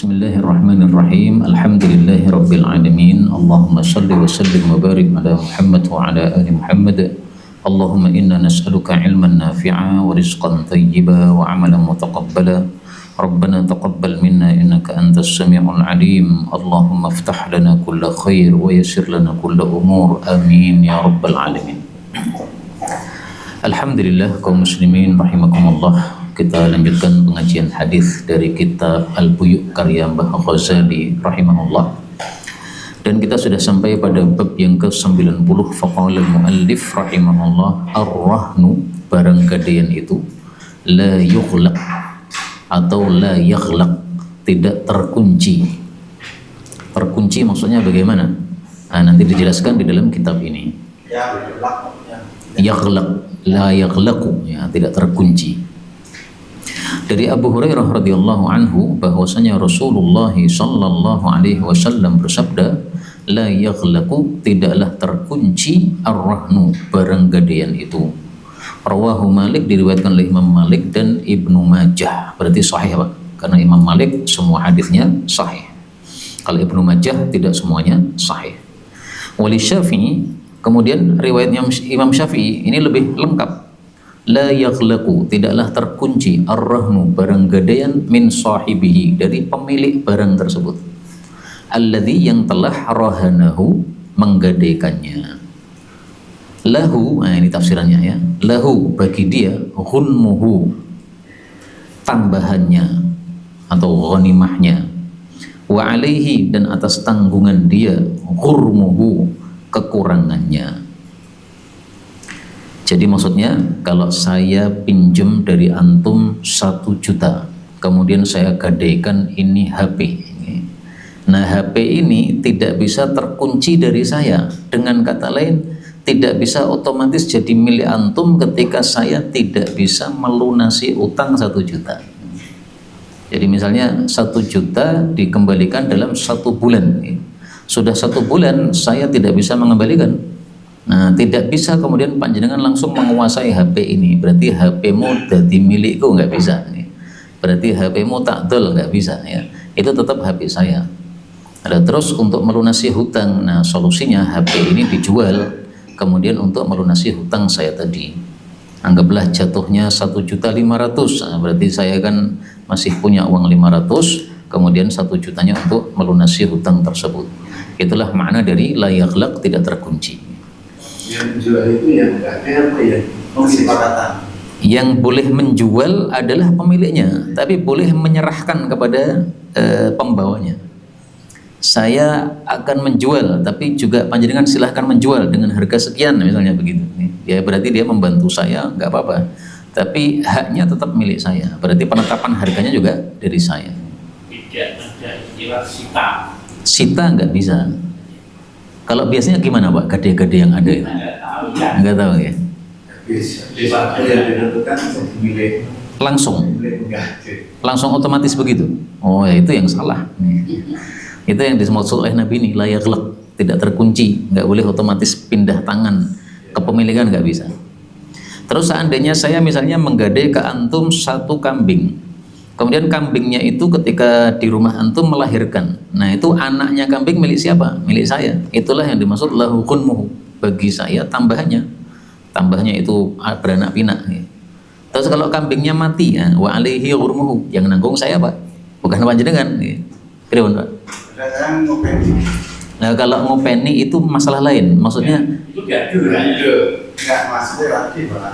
Bismillahirrahmanirrahim. Alhamdulillahi rabbil alamin. Allahumma salli wa sallim wa barik ala Muhammad wa ala ali Muhammad. Allahumma inna nas'aluka ilman nafi'a wa rizqan thayyiba wa amalan mutaqabbala. Rabbana taqabbal minna innaka antas sami'ul alim. Allahumma iftah lana kulla khair wa yassir lana kulla umur. Amin ya rabbal alamin. Alhamdulillah kaum muslimin rahimakumullah. Kita lanjutkan pengajian hadis dari kitab Al-Buyu' karya Mbah Ghazali rahimahullah. Dan kita sudah sampai pada bab yang ke-90. Faqala al-muallif rahimahullah, ar-rahnu, barang gadaian itu, la yughlaq atau la yaghlaq, tidak terkunci. Terkunci maksudnya bagaimana? Nah, nanti dijelaskan di dalam kitab ini. Yaghlaq, la yaghlaqu, ya, tidak terkunci. Dari Abu Hurairah radhiyallahu anhu bahwasanya Rasulullah sallallahu alaihi wasallam bersabda, la yaghlaqu, tidaklah terkunci ar-rahnu, barang gadaian itu. Rawahu Malik, diriwayatkan oleh Imam Malik dan Ibnu Majah. Berarti sahih, Pak, karena Imam Malik semua hadisnya sahih. Kalau Ibnu Majah tidak semuanya sahih. Wali Syafi'i, kemudian riwayatnya Imam Syafi'i ini lebih lengkap. La yaghlaqu, tidaklah terkunci ar-rahnu, barang gadaian, min sahibihi, dari pemilik barang tersebut, alladzi, yang telah rahanahu, menggadaikannya. Lahu, nah ini tafsirannya ya, lahu, bagi dia, ghunmuhu, tambahannya atau ghanimahnya, wa alaihi, dan atas tanggungan dia, ghurmuhu, kekurangannya. Jadi maksudnya, kalau saya pinjam dari antum 1 juta, kemudian saya gadaikan ini HP. Nah, HP ini tidak bisa terkunci dari saya. Dengan kata lain, tidak bisa otomatis jadi milik antum ketika saya tidak bisa melunasi utang 1 juta. Jadi misalnya 1 juta dikembalikan dalam 1 bulan. Sudah 1 bulan saya tidak bisa mengembalikan. Nah, tidak bisa kemudian panjenengan langsung menguasai HP ini. Berarti HP-mu jadi milikku, nggak bisa. Berarti HP-mu takdol, nggak bisa ya. Itu tetap HP saya. Ada terus untuk melunasi hutang. Nah, solusinya HP ini dijual, kemudian untuk melunasi hutang saya tadi. Anggaplah jatuhnya 1.500.000. Nah, berarti saya kan masih punya uang 500, kemudian 1 jutanya untuk melunasi hutang tersebut. Itulah makna dari la yaghlaq, tidak terkunci. Yang menjual itu yang apa ya? Kesepakatan. Yang boleh menjual adalah pemiliknya, tapi boleh menyerahkan kepada pembawanya. Saya akan menjual, tapi juga panjenengan silahkan menjual dengan harga sekian, misalnya begitu. Ya berarti dia membantu saya, nggak apa-apa. Tapi haknya tetap milik saya. Berarti penetapan harganya juga dari saya. Tidak ada istilah sita. Sita nggak bisa. Kalau biasanya gimana, Pak? Gade-gade yang ada itu? Enggak tahu ya. Bisa yang ditentukan milik langsung otomatis begitu. Oh ya, itu yang salah. Itu yang dimaksud oleh Nabi ini, la yaghlaq, tidak terkunci, nggak boleh otomatis pindah tangan, kepemilikan nggak bisa. Terus seandainya saya misalnya menggadai ke antum 1 kambing, kemudian kambingnya itu ketika di rumah antum melahirkan, nah itu anaknya kambing milik siapa? Milik saya. Itulah yang dimaksud lahu ghunmuhu, bagi saya tambahannya itu beranak pinak. Terus kalau kambingnya mati, ya, wa alaihi ghurmuhu, yang nanggung saya, Pak, bukan panjenengan. Kira Pak. Nah, kalau ngopeni itu masalah lain, maksudnya Itu enggak masuk lagi, Pak.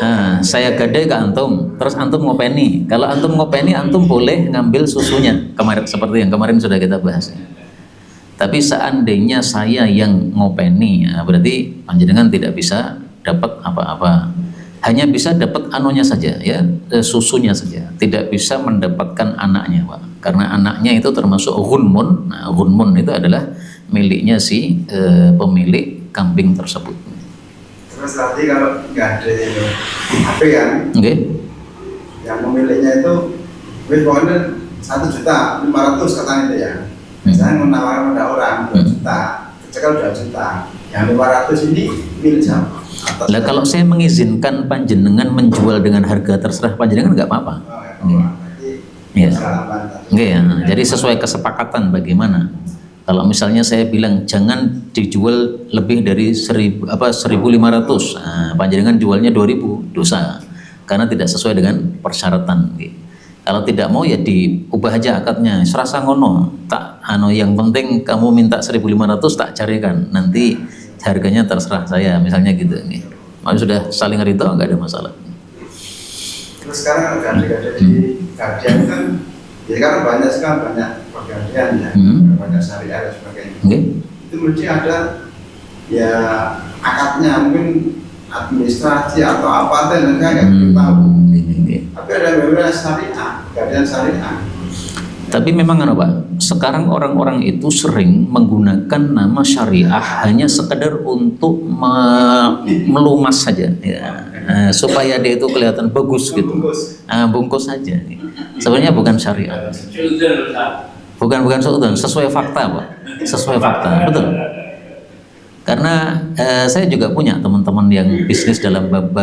nah, saya gadai ke antum, terus antum ngopeni. Kalau antum ngopeni, antum boleh ngambil susunya, kemarin seperti yang kemarin sudah kita bahas. Tapi seandainya saya yang ngopeni, ya, berarti panjenengan tidak bisa dapat apa-apa. Hanya bisa dapat anunya saja, ya, susunya saja. Tidak bisa mendapatkan anaknya, Pak. Karena anaknya itu termasuk ghunmun. Nah, ghunmun itu adalah miliknya si pemilik kambing tersebut. Terus nanti kalau nggak ada HP kan, yang pemiliknya itu, pokoknya 1.500.000 katanya itu ya. Misalnya menawarkan pada orang 2 juta, kecekal 2 juta. Yang 500 ini milik siapa? Lah kalau saya mengizinkan panjenengan menjual dengan harga terserah panjenengan nggak apa-apa. Ya. Enggak ya. Jadi sesuai kesepakatan bagaimana. Kalau misalnya saya bilang jangan dijual lebih dari 1.500, nah, panjenengan jualnya 2.000, dosa. Karena tidak sesuai dengan persyaratan. Kalau tidak mau ya diubah aja akadnya. Serasa ngono, tak yang penting kamu minta 1.500 tak carikan. Nanti harganya terserah saya, misalnya gitu. Kalau sudah saling ridho nggak ada masalah. Terus sekarang gade-gade di Gadian kan, ya kan banyak sekali banyak pergantian ya, banyak syariah dan sebagainya. Itu mesti ada ya akadnya, mungkin administrasi atau apa dan saya nggak tahu. Tapi ada beberapa syariah, Gadian syariah. Tapi memang Pak, sekarang orang-orang itu sering menggunakan nama syariah hanya sekedar untuk melumas saja, ya. Supaya dia itu kelihatan bagus gitu, bungkus saja. Sebenarnya bukan syariah, bukan suudon, sesuai fakta Pak, sesuai fakta, betul. Karena saya juga punya teman-teman yang bisnis dalam bab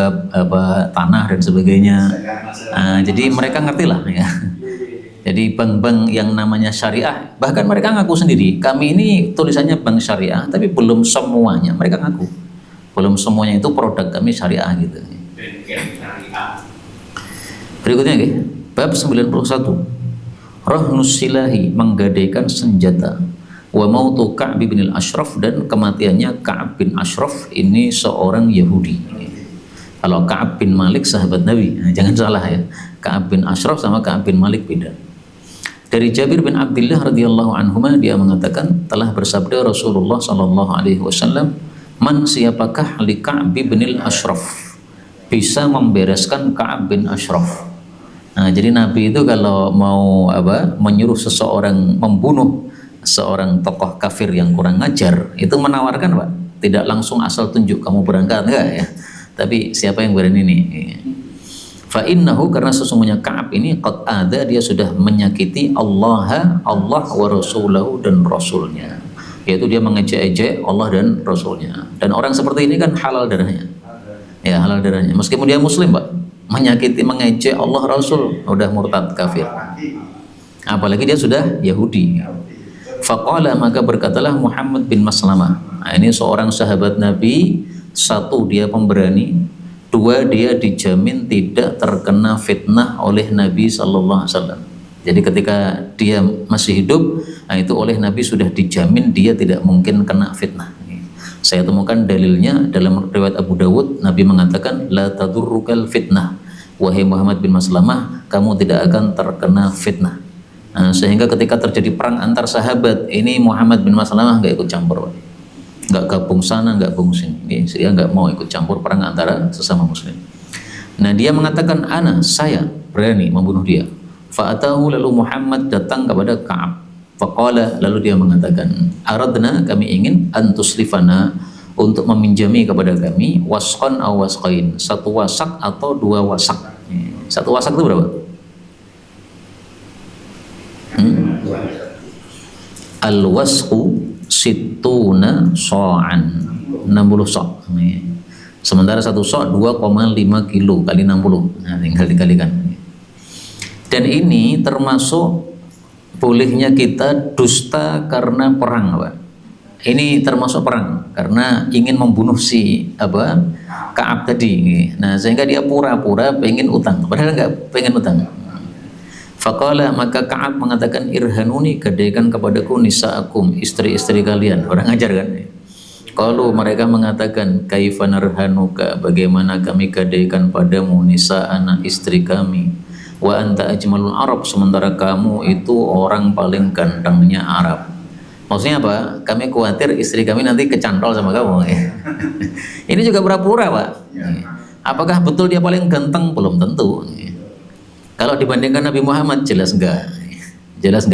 tanah dan sebagainya, jadi mereka ngerti lah ya. Jadi bank-bank yang namanya syariah, bahkan mereka ngaku sendiri, kami ini tulisannya bank syariah, tapi belum semuanya, mereka ngaku belum semuanya itu produk kami syariah gitu. Berikutnya bab 91, rahnus silahi, menggadaikan senjata, wa mautu Ka'b bin al-Ashraf, dan kematiannya Ka'b bin Ashraf, ini seorang Yahudi. Kalau Ka'b bin Malik sahabat Nabi, jangan salah ya, Ka'b bin Ashraf sama Ka'b bin Malik beda. Dari Jabir bin Abdullah radhiyallahu anhuma, dia mengatakan telah bersabda Rasulullah sallallahu alaihi wasallam, man siapakah li Ka'b bin al-Ashraf, bisa membereskan Ka'b bin Ashraf. Nah, jadi Nabi itu kalau mau menyuruh seseorang membunuh seorang tokoh kafir yang kurang ajar, itu menawarkan Pak, tidak langsung asal tunjuk kamu berangkat, enggak ya, tapi siapa yang berani nih. Fa innahu, karena sesungguhnya Ka'ab ini qad ada, dia sudah menyakiti Allah wa rasulahu, dan rasulnya, yaitu dia mengejek-ejek Allah dan rasulnya. Dan orang seperti ini kan halal darahnya, ya halal darahnya, meskipun dia muslim Pak, menyakiti mengejek Allah rasul, udah murtad kafir, apalagi dia sudah Yahudi. Faqala, maka berkatalah Muhammad bin Maslamah, nah, ini seorang sahabat Nabi, satu dia pemberani, dua dia dijamin tidak terkena fitnah oleh Nabi sallallahu alaihi wasallam. Jadi ketika dia masih hidup, nah itu oleh Nabi sudah dijamin dia tidak mungkin kena fitnah. Saya temukan dalilnya dalam riwayat Abu Dawud, Nabi mengatakan la tadurrukal fitnah, wahai Muhammad bin Maslamah, kamu tidak akan terkena fitnah. Nah, sehingga ketika terjadi perang antar sahabat, ini Muhammad bin Maslamah nggak ikut campur, nggak gabung sana, nggak gabung sini. Dia nggak mau ikut campur perang antara sesama muslim. Nah, dia mengatakan saya berani membunuh dia. Fa'atahu, lalu Muhammad datang kepada Ka'ab. Faqala, lalu dia mengatakan, aradna, kami ingin, antuslifana, untuk meminjami kepada kami, wasqan aw wasqain, satu wasak atau dua wasak. Satu wasak itu berapa? Al-wasqu situna so'an, 60 so'. Sementara satu so' 2,5 kilo kali 60. Nah, tinggal dikalikan. Dan ini termasuk bolehnya kita dusta karena perang, Pak. Ini termasuk perang karena ingin membunuh si Ka'ab tadi. Nah, sehingga dia pura-pura pengen utang, padahal enggak pengen utang. Faqala, maka Ka'ab mengatakan, irhanuni, gadaikan kepadaku nisa'akum, istri-istri kalian. Orang ajar kan? Kalau mereka mengatakan, kaifa narhanuka, bagaimana kami gadaikan padamu nisa'ana, istri kami, wa anta ajmalul Arab, sementara kamu itu orang paling gantengnya Arab. Maksudnya apa? Kami khawatir istri kami nanti kecantol sama kamu. Ini juga pura-pura Pak. Apakah betul dia paling ganteng? Belum tentu. Kalau dibandingkan Nabi Muhammad, jelas enggak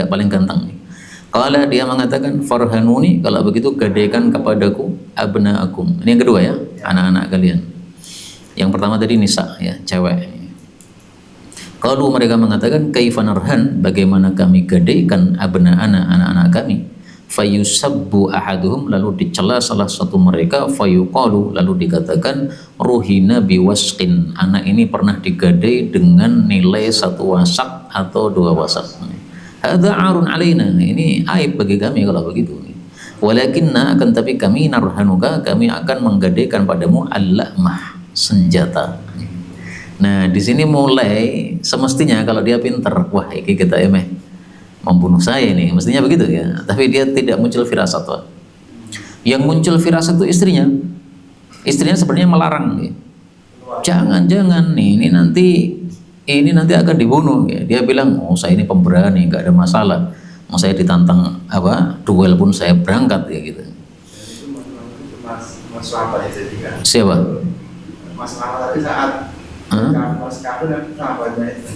paling ganteng. Kalau dia mengatakan farhanuni, kalau begitu gadaikan kepadaku abnaakum. Ini yang kedua ya, anak-anak kalian. Yang pertama tadi nisa ya, cewek. Kalau mereka mengatakan kaifa narhan, bagaimana kami gadaikan abnaana, anak-anak kami. fayusabbu ahaduhum, lalu dicela salah satu mereka, fayuqalu, lalu dikatakan ruhina biwasqin, anak ini pernah digadai dengan nilai 1 wasak atau 2 wasak. Hadza arun alaina, ini aib bagi kami kalau begitu. Walakinna, akan tapi kami narhanuka, kami akan menggadaikan padamu al-la'mah, senjata. Nah, di sini mulai semestinya kalau dia pinter, wah ini kita emeh membunuh saya ini, mestinya begitu ya. Tapi dia tidak muncul firasat. Yang muncul firasat itu istrinya. Istrinya sebenarnya melarang. Ya. Jangan nih, ini nanti akan dibunuh. Ya. Dia bilang, oh saya ini pemberani, nggak ada masalah. Mau saya ditantang duel pun saya berangkat ya gitu. Itu Mas Wahab itu juga. Siapa? Mas Wahab tadi saat Mas kafir dan sahabatnya itu.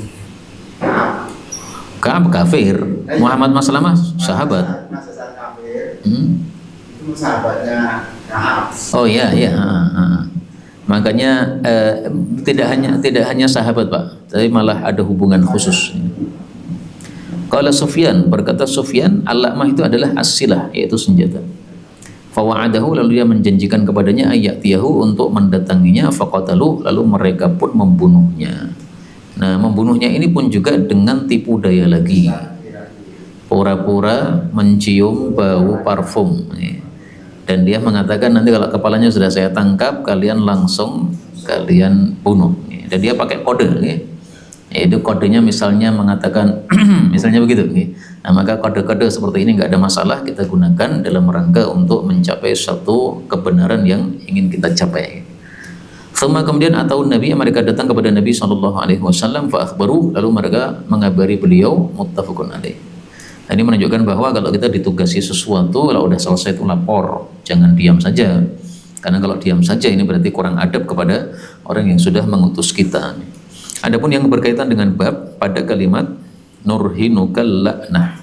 Ka'ab kafir, Muhammad Maslamah sahabat. Masa saat kafir, itu sahabatnya Ka'ab. Oh iya. Makanya tidak hanya sahabat Pak, tapi malah ada hubungan khusus. Qala Sufyan, berkata Sufyan, al-la'mah itu adalah as-silah, yaitu senjata. Fawa'adahu, lalu dia menjanjikan kepadanya ayyatiyahu, untuk mendatanginya, faqatalu, lalu mereka pun membunuhnya. Nah, membunuhnya ini pun juga dengan tipu daya lagi. Pura-pura mencium bau parfum. Dan dia mengatakan nanti kalau kepalanya sudah saya tangkap, kalian bunuh. Dan dia pakai kode, yaitu kodenya misalnya mengatakan misalnya begitu. Nah, maka kode-kode seperti ini nggak ada masalah, kita gunakan dalam rangka untuk mencapai satu kebenaran yang ingin kita capai. Kemudian atau Nabi, mereka datang kepada Nabi SAW, fa'akhbaru, lalu mereka mengabari beliau, muttafaqun alaih. Nah, ini menunjukkan bahwa kalau kita ditugasi sesuatu, kalau udah selesai itu lapor, jangan diam saja. Karena kalau diam saja ini berarti kurang adab kepada orang yang sudah mengutus kita. Adapun yang berkaitan dengan bab pada kalimat nurhinukal la'nah,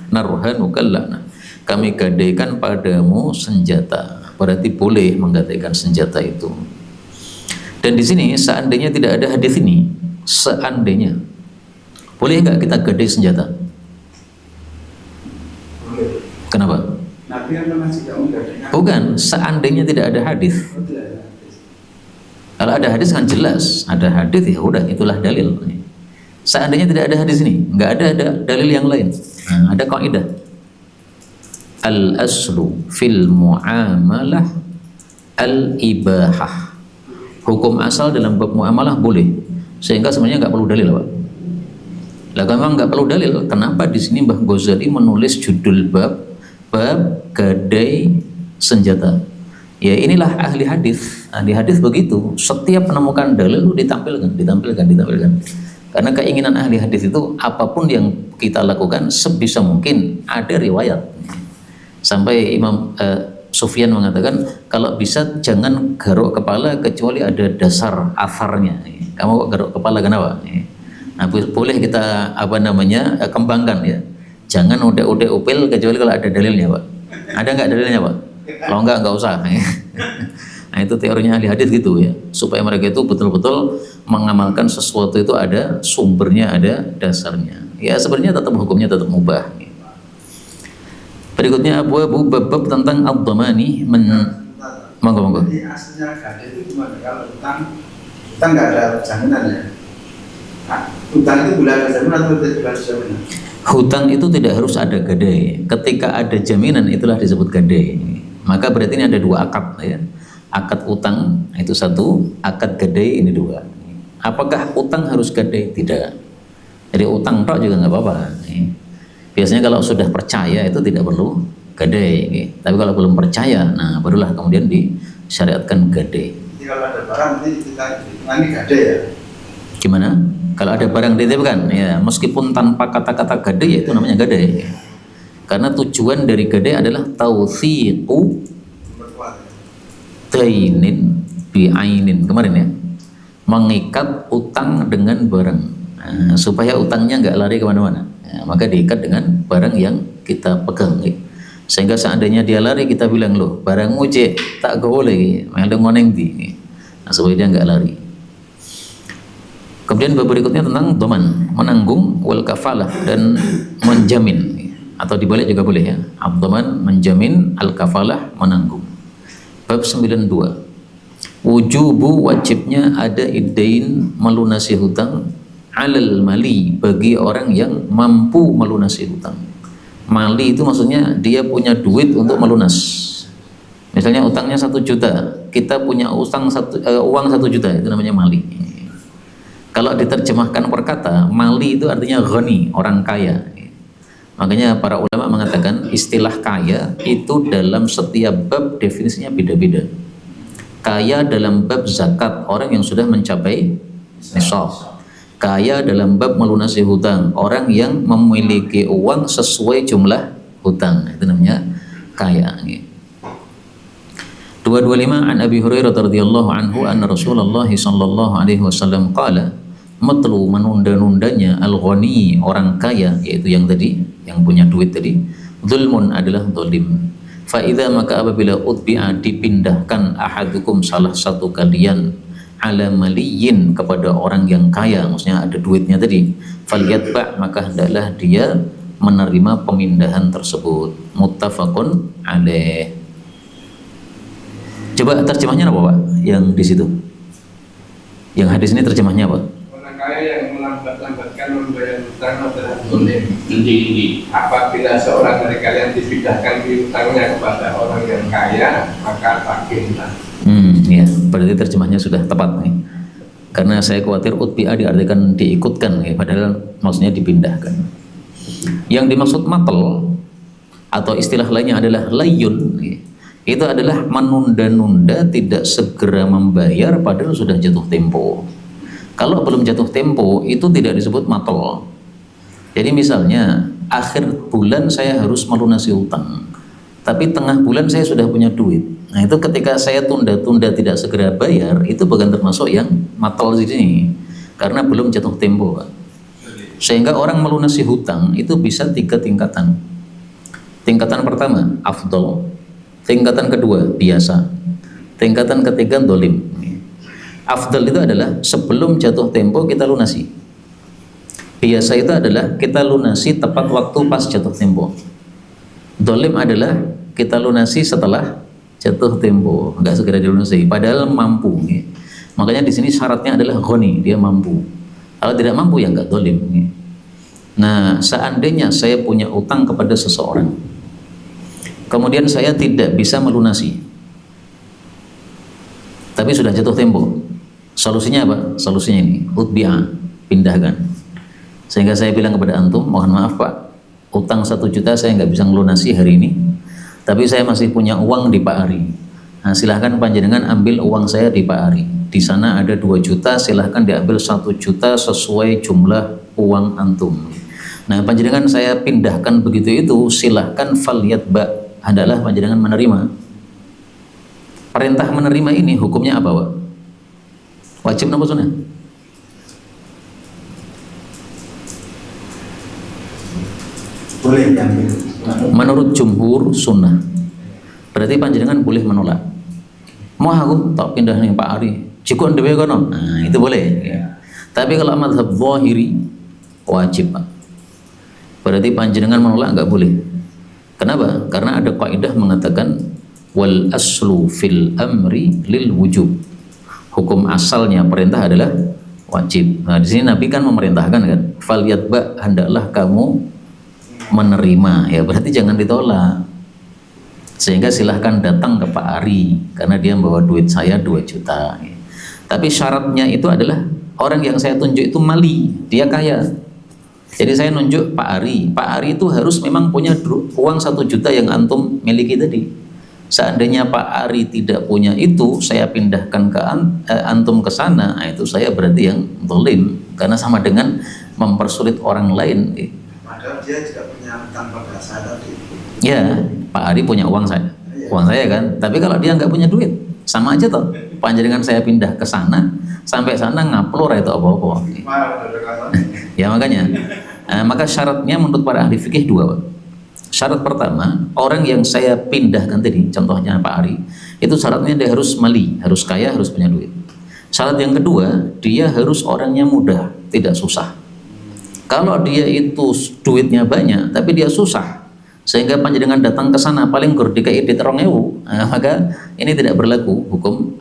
kami gadaikan padamu senjata, berarti boleh menggadaikan senjata itu. Dan di sini seandainya tidak ada hadis ini, seandainya boleh nggak kita gadai senjata? Boleh. Kenapa? Nabi yang pernah juga menggadaikan. Bukan, seandainya tidak ada hadis. Kalau ada hadis kan jelas, ada hadis ya udah itulah dalil. Seandainya tidak ada hadis ini, nggak ada dalil yang lain. Nah, ada kaidah al-aslu fil muamalah al-ibahah. Hukum asal dalam bab muamalah boleh, sehingga sebenarnya nggak perlu dalil, Pak. Lah memang nggak perlu dalil, kenapa di sini Mbah Ghazali menulis judul bab gadai senjata? Ya inilah ahli hadis. Ahli hadis begitu, setiap menemukan dalil ditampilkan. Karena keinginan ahli hadis itu apapun yang kita lakukan sebisa mungkin ada riwayat. Sampai Imam Sufyan mengatakan kalau bisa jangan garuk kepala kecuali ada dasar asarnya. Kamu garuk kepala kenapa? Nah, boleh kita kembangkan ya. Jangan udah upil kecuali kalau ada dalilnya, Pak. Ada nggak dalilnya, Pak? Kalau nggak usah. Nah, itu teorinya ahli hadis gitu ya, supaya mereka itu betul-betul mengamalkan sesuatu itu ada sumbernya, ada dasarnya. Ya sebenarnya tetap hukumnya tetap mubah. Berikutnya abu bab tentang ad-dhamani monggo. Jadi aslinya gadai itu gimana? Kalau utang nggak ada jaminan ya. Nah, utang itu boleh ada jaminan atau tidak ada jaminan? Hutang itu tidak harus ada gadai. Ketika ada jaminan itulah disebut gadai. Maka berarti ini ada 2 akad ya. Akad utang itu 1, akad gadai ini 2. Apakah utang harus gadai? Tidak. Jadi utang tok juga nggak apa-apa. Biasanya kalau sudah percaya itu tidak perlu gadai. Tapi kalau belum percaya, nah barulah kemudian disyariatkan gadai. Jadi kalau ada barang nanti kita hitungannya gadai ya. Gimana? Kalau ada barang dititipkan, ya meskipun tanpa kata-kata gadai ya itu namanya gadai. Karena tujuan dari gadai adalah tawthiqu dainin bi'ainin kemarin ya, mengikat utang dengan barang. Nah, supaya utangnya nggak lari kemana-mana. Maka diikat dengan barang yang kita pegang sehingga seandainya dia lari kita bilang loh barangmu cek tak boleh meleng ngoneng di. Nah, supaya dia nggak lari. Kemudian bab berikutnya tentang doman, menanggung wal kafalah dan menjamin. atau dibalik juga boleh ya. Ad-dhaman menjamin, al-kafalah menanggung. Bab 92. Wujubu wajibnya ada iddain melunasi hutang alal mali bagi orang yang mampu melunasi hutang. Mali itu maksudnya dia punya duit untuk melunas. Misalnya utangnya 1 juta, kita punya uang 1 juta, itu namanya mali. Kalau diterjemahkan per kata, mali itu artinya ghani, orang kaya. Makanya para ulama mengatakan istilah kaya itu dalam setiap bab definisinya beda-beda. Kaya dalam bab zakat, orang yang sudah mencapai nisab. Kaya dalam bab melunasi hutang, orang yang memiliki uang sesuai jumlah hutang, itu namanya kaya. 225 an Abi Hurairah radhiyallahu anhu anna Rasulullah sallallahu alaihi wasallam qala matlu menunda-nundanya al-ghani orang kaya, yaitu yang tadi yang punya duit tadi, zulmun adalah zalim. Fa idza maka apabila utbi'a dipindahkan ahadukum salah satu kalian ala maliyin kepada orang yang kaya, maksudnya ada duitnya tadi, falyatba maka hendaklah dia menerima pemindahan tersebut. Muttafaqun alaih. Coba terjemahnya apa Pak? Yang di situ. Yang hadis ini terjemahnya apa? Orang kaya yang melambat-lambatkan membayar hutang adalah zalim. Apabila seorang dari kalian dipindahkan hutangnya kepada orang yang kaya, maka tagihlah. Ya, berarti terjemahnya sudah tepat nih. Karena saya khawatir utbi'a diartikan diikutkan, ya, padahal maksudnya dipindahkan. Yang dimaksud matel atau istilah lainnya adalah layun, ya. Itu adalah menunda-nunda, tidak segera membayar padahal sudah jatuh tempo. Kalau belum jatuh tempo itu tidak disebut matel. Jadi misalnya akhir bulan saya harus melunasi hutang, tapi tengah bulan saya sudah punya duit. Nah itu ketika saya tunda-tunda tidak segera bayar, itu bukan termasuk yang matel di sini, karena belum jatuh tempo. Sehingga orang melunasi hutang itu bisa 3 tingkatan. Tingkatan pertama afdol, tingkatan kedua biasa, tingkatan ketiga dolim. Afdal itu adalah sebelum jatuh tempo kita lunasi. Biasa itu adalah kita lunasi tepat waktu pas jatuh tempo. Dolim adalah kita lunasi setelah jatuh tempo, nggak segera dilunasi, padahal mampu. Makanya di sini syaratnya adalah ghani, dia mampu. Kalau tidak mampu ya nggak dolim. Nah, seandainya saya punya utang kepada seseorang, kemudian saya tidak bisa melunasi, tapi sudah jatuh tempo. Solusinya apa? Solusinya ini, utbi'a, pindahkan. Sehingga saya bilang kepada antum, mohon maaf Pak, utang 1 juta saya nggak bisa melunasi hari ini, tapi saya masih punya uang di Pak Ari. Nah, silahkan panjenengan ambil uang saya di Pak Ari. Di sana ada 2 juta, silahkan diambil 1 juta sesuai jumlah uang antum. Nah, panjenengan saya pindahkan begitu itu, silahkan falyatba, hendaklah panjenengan menerima. Perintah menerima ini hukumnya apa Pak? Wajib apa sunnah? Boleh diambil. Menurut jumhur sunnah. Berarti panjenengan boleh menolak. Mau aku tak pindah nih Pak Ari, cukup dewe kono. Nah, itu boleh. Ya. Tapi kalau mazhab zahiri wajib Pak. Berarti panjenengan menolak nggak boleh. Kenapa? Karena ada kaidah mengatakan wal aslu fil amri lil wujub. Hukum asalnya perintah adalah wajib. Nah, di sini Nabi kan memerintahkan kan, falyatba, hendaklah kamu menerima, ya berarti jangan ditolak. Sehingga silahkan datang ke Pak Ari karena dia membawa duit saya 2 juta. Tapi syaratnya itu adalah orang yang saya tunjuk itu mali, dia kaya. Jadi saya nunjuk Pak Ari. Pak Ari itu harus memang punya uang 1 juta yang antum miliki tadi. Seandainya Pak Ari tidak punya itu, saya pindahkan ke antum ke sana, nah itu saya berarti yang zalim, karena sama dengan mempersulit orang lain. Padahal dia juga punya utang pada saya tadi. Ya, Pak Ari punya uang saya, uang saya kan. Tapi kalau dia nggak punya duit, sama aja toh. Panjenengan saya pindah ke sana, sampai sana ngaplor itu apa-apa. Ya makanya, maka syaratnya menurut para ahli fikih 2 Pak. Syarat pertama, orang yang saya pindahkan tadi, contohnya Pak Ari, itu syaratnya dia harus mali, harus kaya, harus punya duit. Syarat yang kedua, dia harus orangnya mudah, tidak susah. Kalau dia itu duitnya banyak, tapi dia susah, sehingga panjenengan datang ke sana paling gur dikai edit 2000, maka ini tidak berlaku hukum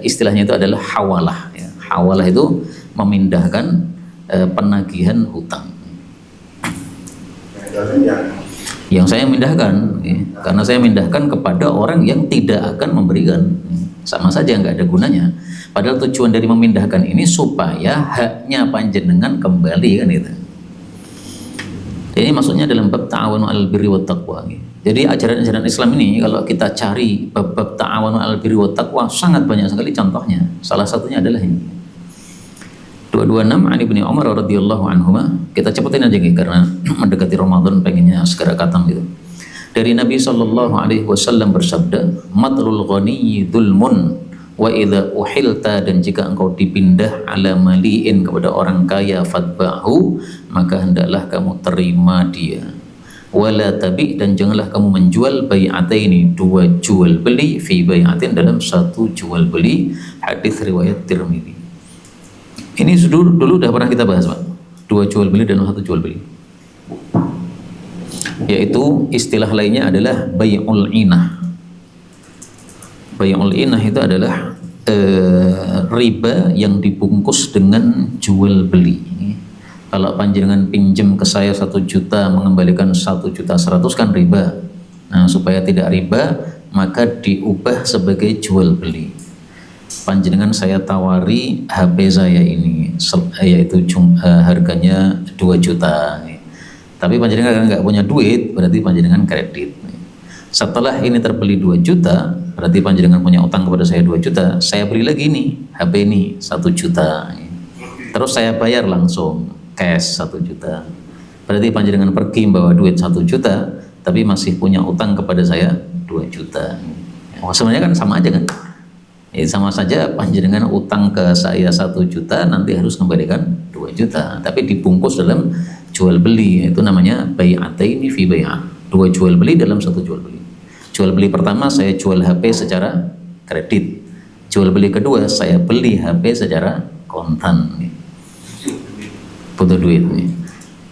istilahnya itu adalah hawalah ya. Hawalah itu memindahkan penagihan hutang. Yang saya mindahkan ya, karena saya mindahkan kepada orang yang tidak akan memberikan, sama saja nggak ada gunanya. Padahal tujuan dari memindahkan ini supaya haknya panjenengan kembali kan itu. Ini maksudnya dalam bab ta'awunu 'alal birri wat taqwa. Jadi ajaran-ajaran Islam ini kalau kita cari bab ta'awunu 'alal birri wat taqwa sangat banyak sekali contohnya. Salah satunya adalah ini. 226 an Ibnu Umar radhiyallahu anhuma. Kita cepetin aja nih karena mendekati Ramadan pengennya segera khatam gitu. Dari Nabi sallallahu alaihi wasallam bersabda, "Matlul ghaniyyi dzulmun wa idza uhilta," dan jika engkau dipindah ala maliin kepada orang kaya fatba'hu, maka hendaklah kamu terima dia. Wala tabi, dan janganlah kamu menjual bai'ataini, dua jual beli, fi bai'atin, dalam satu jual beli. Hadis riwayat Tirmidzi. Ini dulu udah pernah kita bahas, Pak. Dua jual beli dan satu jual beli. Yaitu istilah lainnya adalah bai'ul inah. Bai'ul inah itu adalah riba yang dibungkus dengan jual beli. Kalau panjenengan pinjam ke saya 1 juta mengembalikan 1.100.000 kan riba. Nah, supaya tidak riba maka diubah sebagai jual beli. Panjenengan saya tawari HP saya ini yaitu harganya 2 juta. Tapi panjenengan nggak punya duit, berarti panjenengan kredit. Setelah ini terbeli 2 juta, berarti panjenengan punya utang kepada saya 2 juta. Saya beli lagi nih HP ini 1 juta. Terus saya bayar langsung cash 1 juta. Berarti panjenengan pergi bawa duit 1 juta, tapi masih punya utang kepada saya 2 juta. Sebenarnya kan sama aja kan? Sama saja panjenengan utang ke saya 1 juta, nanti harus kembalikan 2 juta, tapi dibungkus dalam jual beli. Itu namanya bai'ataini fi bai'ah. 2 jual beli dalam 1 jual beli. Jual beli pertama saya jual HP secara kredit. Jual beli kedua saya beli HP secara kontan. Butuh duit.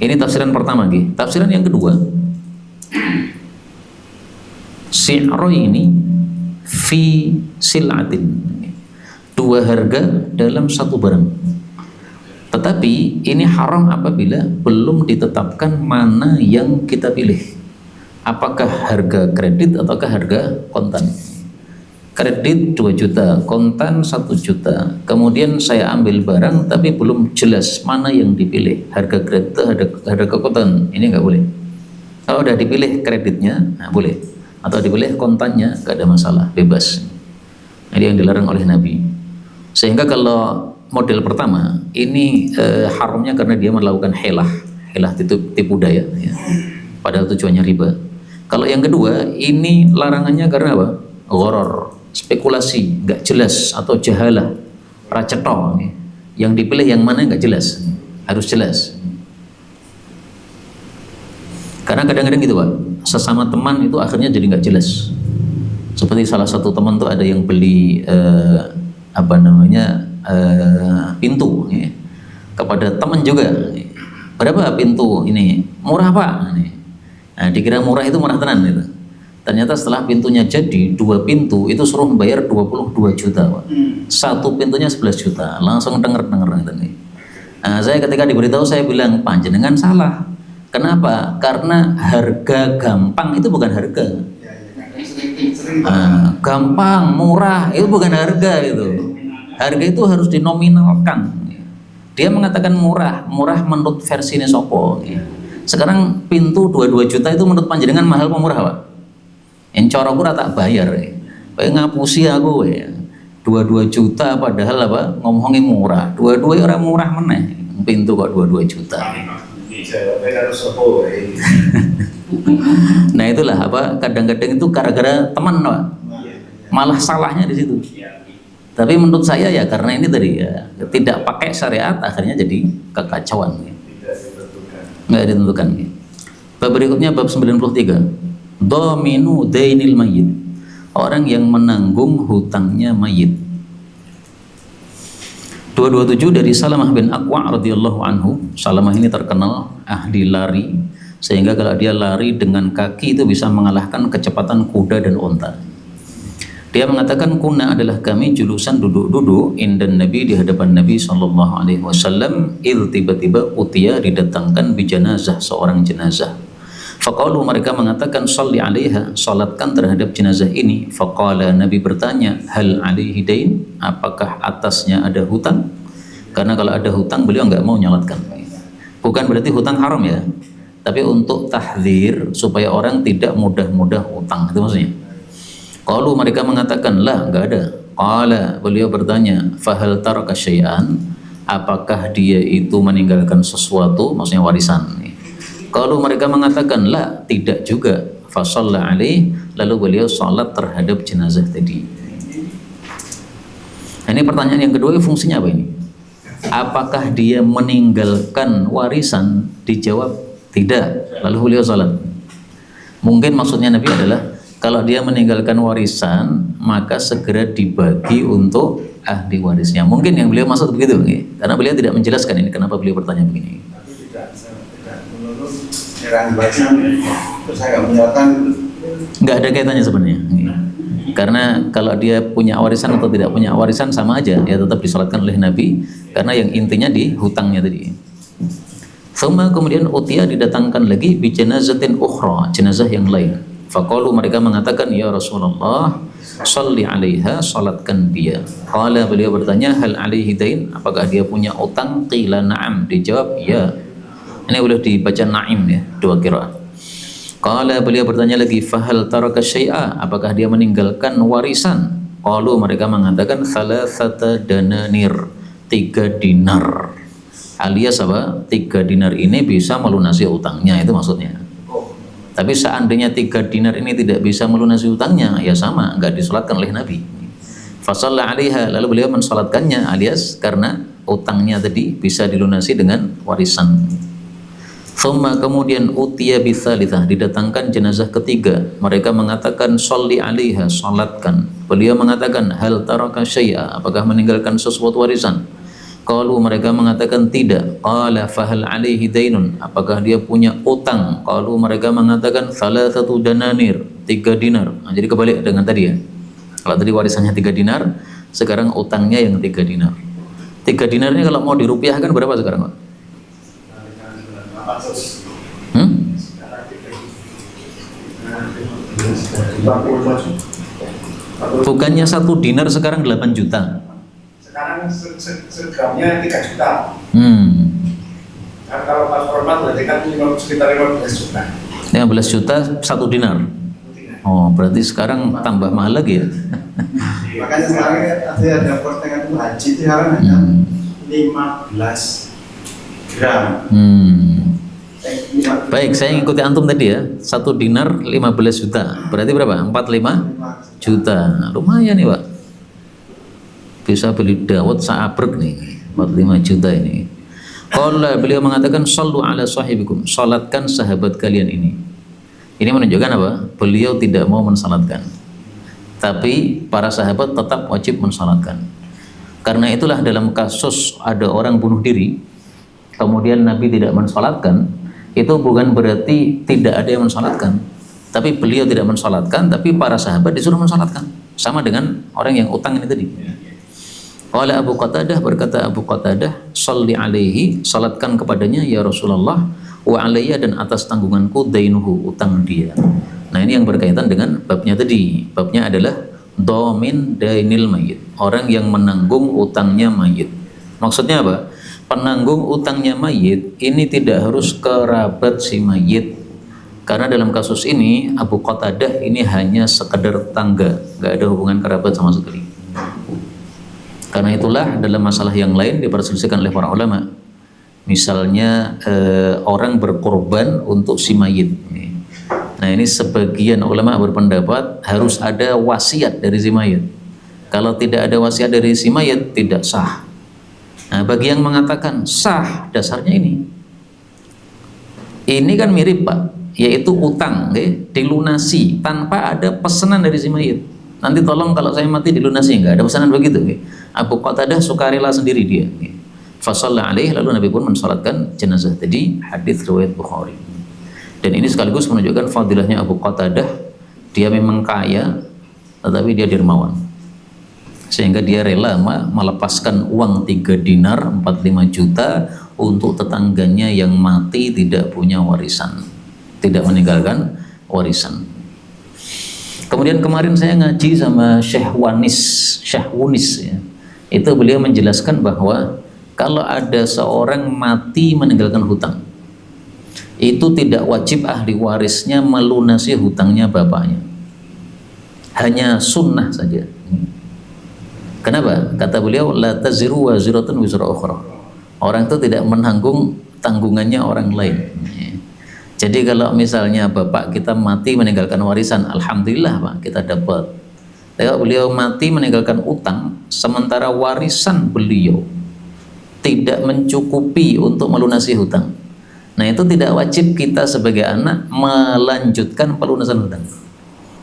Ini tafsiran pertama. Tafsiran yang kedua, si'ro ini fi sil'atin, 2 harga dalam 1 barang. Tetapi ini haram apabila belum ditetapkan mana yang kita pilih, apakah harga kredit ataukah harga kontan. Kredit 2 juta, kontan 1 juta. Kemudian saya ambil barang tapi belum jelas mana yang dipilih, harga kredit atau harga kontan. Ini nggak boleh. Kalau udah dipilih kreditnya, nah boleh. Atau dipilih kontannya, gak ada masalah, bebas. Ini yang dilarang oleh Nabi. Sehingga kalau model pertama ini haramnya karena dia melakukan helah tipu daya ya. Padahal tujuannya riba. Kalau yang kedua ini larangannya karena apa? Gharar, spekulasi, gak jelas, atau jahalah, racetong ya. Yang dipilih yang mana gak jelas, harus jelas. Karena kadang-kadang gitu, Pak, sesama teman itu akhirnya jadi nggak jelas. Seperti salah satu teman tuh ada yang beli pintu ya, kepada teman juga. Berapa pintu ini? Murah, Pak. Nah, dikira murah itu murah tenan gitu. Ternyata setelah pintunya jadi 2 pintu itu suruh bayar 22 juta, Pak. 1 pintunya 11 juta. Langsung denger gitu nih. Nah, saya ketika diberitahu saya bilang panjenengan salah. Kenapa? Karena harga gampang itu bukan harga. Gampang, murah itu bukan harga itu. Harga itu harus dinominalkan. Dia mengatakan murah menurut versi ini sopo. Sekarang pintu 22 juta itu menurut panjenengan mahal apa murah, Pak? Yang coroku tak bayar. Kayak ngapusi aku ya. 22 juta padahal apa? Ngomongin murah. 22 orang murah meneh. Pintu kok 22 juta. Nah itulah apa, kadang-kadang itu gara-gara teman, Pak. Malah salahnya di situ. Tapi menurut saya ya karena ini tadi ya tidak pakai syariat akhirnya jadi kekacauan. Nggak ditentukan. Bab berikutnya bab 93. Dhaminu dainil mayyit. Orang yang menanggung hutangnya mayit. 227 dari Salamah bin Aqwa radhiyallahu anhu. Salamah ini terkenal ahli lari, sehingga kalau dia lari dengan kaki itu bisa mengalahkan kecepatan kuda dan onta. Dia mengatakan kuna adalah kami julusan duduk-duduk indan Nabi, di hadapan Nabi sallallahu alaihi wasallam, tiba-tiba utia didatangkan bijanazah, seorang jenazah. Faqalu, mereka mengatakan sholli alaiha, salatkan terhadap jenazah ini. Faqala, Nabi bertanya, hal alaihi dain, apakah atasnya ada hutang? Karena kalau ada hutang beliau nggak mau nyalatkan. Bukan berarti hutang haram ya, tapi untuk tahdzir supaya orang tidak mudah-mudah hutang, itu maksudnya. Qalu, mereka mengatakan lah, nggak ada. Qala, beliau bertanya, fahal taraka syai'an, apakah dia itu meninggalkan sesuatu, maksudnya warisan. Qalu, mereka mengatakan lah, tidak juga. Fasalla alaih, lalu beliau salat terhadap jenazah tadi. Nah, ini pertanyaan yang kedua, fungsinya apa ini? Apakah dia meninggalkan warisan? Dijawab tidak, lalu beliau salat. Mungkin maksudnya Nabi adalah kalau dia meninggalkan warisan maka segera dibagi untuk ahli warisnya. Mungkin yang beliau maksud begitu, karena beliau tidak menjelaskan ini kenapa beliau bertanya begini. Tapi tidak menurut yang warisan, terus saya nggak menyalahkan itu. Nggak ada kaitannya sebenarnya. Karena kalau dia punya warisan atau tidak punya warisan sama aja, ya tetap disalatkan oleh Nabi, karena yang intinya di hutangnya tadi. Kemudian utia didatangkan lagi bi janazatin ukhra, jenazah yang lain. Faqalu, mereka mengatakan, ya Rasulullah, sholli alaiha, salatkan dia. Qala, beliau bertanya, hal alaihi dain, apakah dia punya utang? Qila na'am, dijawab ya. Ini boleh dibaca na'im ya, dua qiraat. Qala, beliau bertanya lagi, fahal taraka syai'a, apakah dia meninggalkan warisan? Qalu, mereka mengatakan, thalathata dananir, 3 dinar. Alias apa? 3 dinar ini bisa melunasi utangnya, itu maksudnya. Tapi seandainya 3 dinar ini tidak bisa melunasi utangnya, ya sama, enggak disolatkan oleh Nabi. Fasalla alaiha, lalu beliau mensolatkannya, alias karena utangnya tadi bisa dilunasi dengan warisan. Kemudian utiya bitsalitsah, didatangkan jenazah ketiga. Mereka mengatakan sholli alaiha, salatkan. Beliau mengatakan hal taraka syai'a, apakah meninggalkan sesuatu warisan? Qalu, mereka mengatakan tidak. Qala fahal alaihi dainun, apakah dia punya utang? Qalu, mereka mengatakan thalathatu dananir, 3 dinar. Nah, jadi kebalik dengan tadi ya. Kalau tadi warisannya 3 dinar, sekarang utangnya yang 3 dinar. 3 dinar ini kalau mau dirupiahkan berapa sekarang, Pak? Bukannya 1 dinar sekarang 8 juta. Sekarang segramnya 3 juta. Nah, kalau pas format berarti kan sekitar 15 juta. 15 juta 1 dinar. Oh, berarti sekarang tambah mahal lagi ya. Makanya sekarang ada postingan itu haji itu sekarang hanya 15 gram. Baik, saya ngikuti antum tadi ya. 1 dinar 15 juta. Berarti berapa? 45 juta. Lumayan nih, Pak. Bisa beli dawet sa'abrek nih, 45 juta ini. Qala, beliau mengatakan shallu ala sahibikum, salatkan sahabat kalian ini. Ini menunjukkan apa? Beliau tidak mau mensalatkan, tapi para sahabat tetap wajib mensalatkan. Karena itulah dalam kasus ada orang bunuh diri kemudian Nabi tidak mensalatkan, itu bukan berarti tidak ada yang mensalatkan, tapi beliau tidak mensalatkan, tapi para sahabat disuruh mensalatkan. Sama dengan orang yang utang ini tadi. Qala Abu Qatadah, berkata Abu Qatadah, sholli alaihi, salatkan kepadanya ya Rasulullah, wa alayya, dan atas tanggunganku dainuhu, utang dia. Nah, ini yang berkaitan dengan babnya tadi. Babnya adalah dhamin dainil mayit, orang yang menanggung utangnya mayit. Maksudnya apa? Penanggung utangnya mayit ini tidak harus kerabat si mayit, karena dalam kasus ini Abu Qatadah ini hanya sekedar tangga, nggak ada hubungan kerabat sama sekali. Karena itulah dalam masalah yang lain diperselisihkan oleh para ulama. Misalnya orang berkorban untuk si mayit. Nah, ini sebagian ulama berpendapat harus ada wasiat dari si mayit. Kalau tidak ada wasiat dari si mayit tidak sah. Nah, bagi yang mengatakan sah, dasarnya ini kan mirip, Pak, yaitu utang, dilunasi tanpa ada pesanan dari si mayit. Nanti tolong kalau saya mati dilunasi, enggak ada pesanan begitu. Abu Qatadah sukarela sendiri dia. Fasalla alaihi, lalu Nabi pun mensalatkan jenazah tadi, hadis riwayat Bukhari. Dan ini sekaligus menunjukkan fadilahnya Abu Qatadah. Dia memang kaya, tetapi dia dermawan, sehingga dia rela melepaskan uang 3 dinar 45 juta untuk tetangganya yang mati tidak punya warisan, tidak meninggalkan warisan. Kemudian kemarin saya ngaji sama Syekh Wunis ya. Itu beliau menjelaskan bahwa kalau ada seorang mati meninggalkan hutang, itu tidak wajib ahli warisnya melunasi hutangnya bapaknya, hanya sunnah saja. Kenapa? Kata beliau, la taziru waziratun wizra ukhra. Orang itu tidak menanggung tanggungannya orang lain. Jadi kalau misalnya bapak kita mati meninggalkan warisan, alhamdulillah Pak, kita dapat. Kalau beliau mati meninggalkan utang, sementara warisan beliau tidak mencukupi untuk melunasi hutang, nah itu tidak wajib kita sebagai anak melanjutkan pelunasan hutang.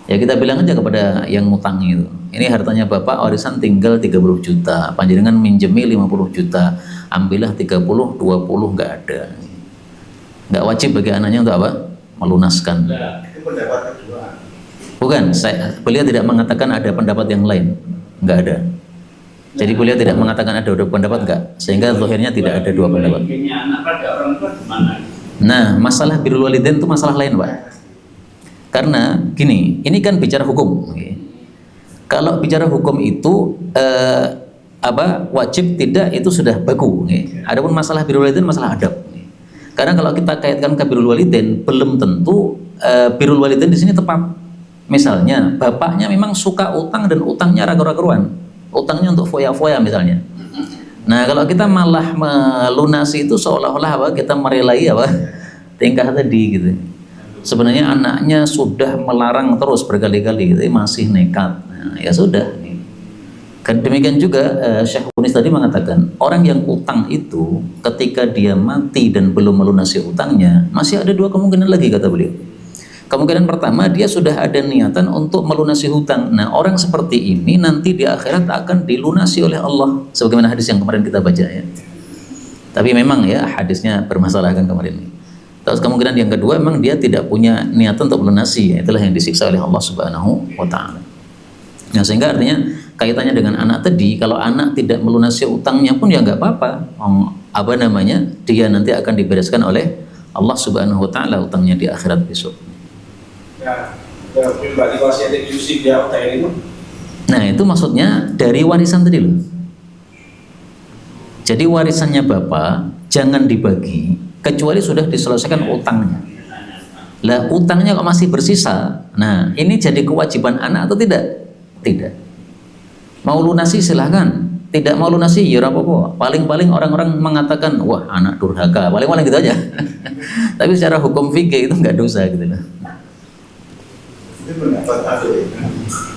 Ya kita bilang aja kepada yang ngutang itu, ini hartanya bapak, warisan tinggal 30 juta, panjenengan minjemi 50 juta, ambillah 30, 20 nggak ada. Nggak wajib bagi anaknya untuk apa? Melunaskan. Itu pendapat kedua. Bukan, beliau tidak mengatakan ada pendapat yang lain, nggak ada. Jadi beliau tidak mengatakan ada dua pendapat, nggak, sehingga zahirnya tidak ada dua pendapat. Nah, masalah birrul walidain itu masalah lain, Pak. Karena gini, ini kan bicara hukum. Kalau bicara hukum itu wajib tidak itu sudah baku. Adapun masalah birrul walidain masalah adab. Karena kalau kita kaitkan ke birrul walidain, belum tentu birrul walidain di sini tepat. Misalnya bapaknya memang suka utang dan utangnya ragu-raguan, utangnya untuk foya-foya misalnya. Nah kalau kita malah melunasi itu seolah-olah kita merelai tingkah tadi gitu. Sebenarnya anaknya sudah melarang terus berkali-kali, gitu, masih nekat. Nah, ya sudah. Kan demikian juga Syekh Wunis tadi mengatakan orang yang utang itu ketika dia mati dan belum melunasi utangnya masih ada dua kemungkinan lagi kata beliau. Kemungkinan pertama dia sudah ada niatan untuk melunasi hutang. Nah orang seperti ini nanti di akhirat akan dilunasi oleh Allah sebagaimana hadis yang kemarin kita baca ya. Tapi memang ya hadisnya bermasalah kan kemarin. Terus kemungkinan yang kedua memang dia tidak punya niatan untuk melunasi, itulah yang disiksa oleh Allah Subhanahu wa taala. Nah sehingga artinya kaitannya dengan anak tadi, kalau anak tidak melunasi utangnya pun ya nggak apa-apa. Dia nanti akan dibereskan oleh Allah Subhanahu wa taala utangnya di akhirat besok. Nah itu maksudnya dari warisan tadi loh. Jadi warisannya bapak jangan dibagi kecuali sudah diselesaikan utangnya. Lah utangnya kok masih bersisa, nah ini jadi kewajiban anak atau tidak? Tidak. Mau lunasi silahkan, tidak mau lunasi ya apa-apa. Paling-paling orang-orang mengatakan wah anak durhaka, paling-paling gitu aja. Tapi secara hukum fikih itu nggak dosa gitu loh.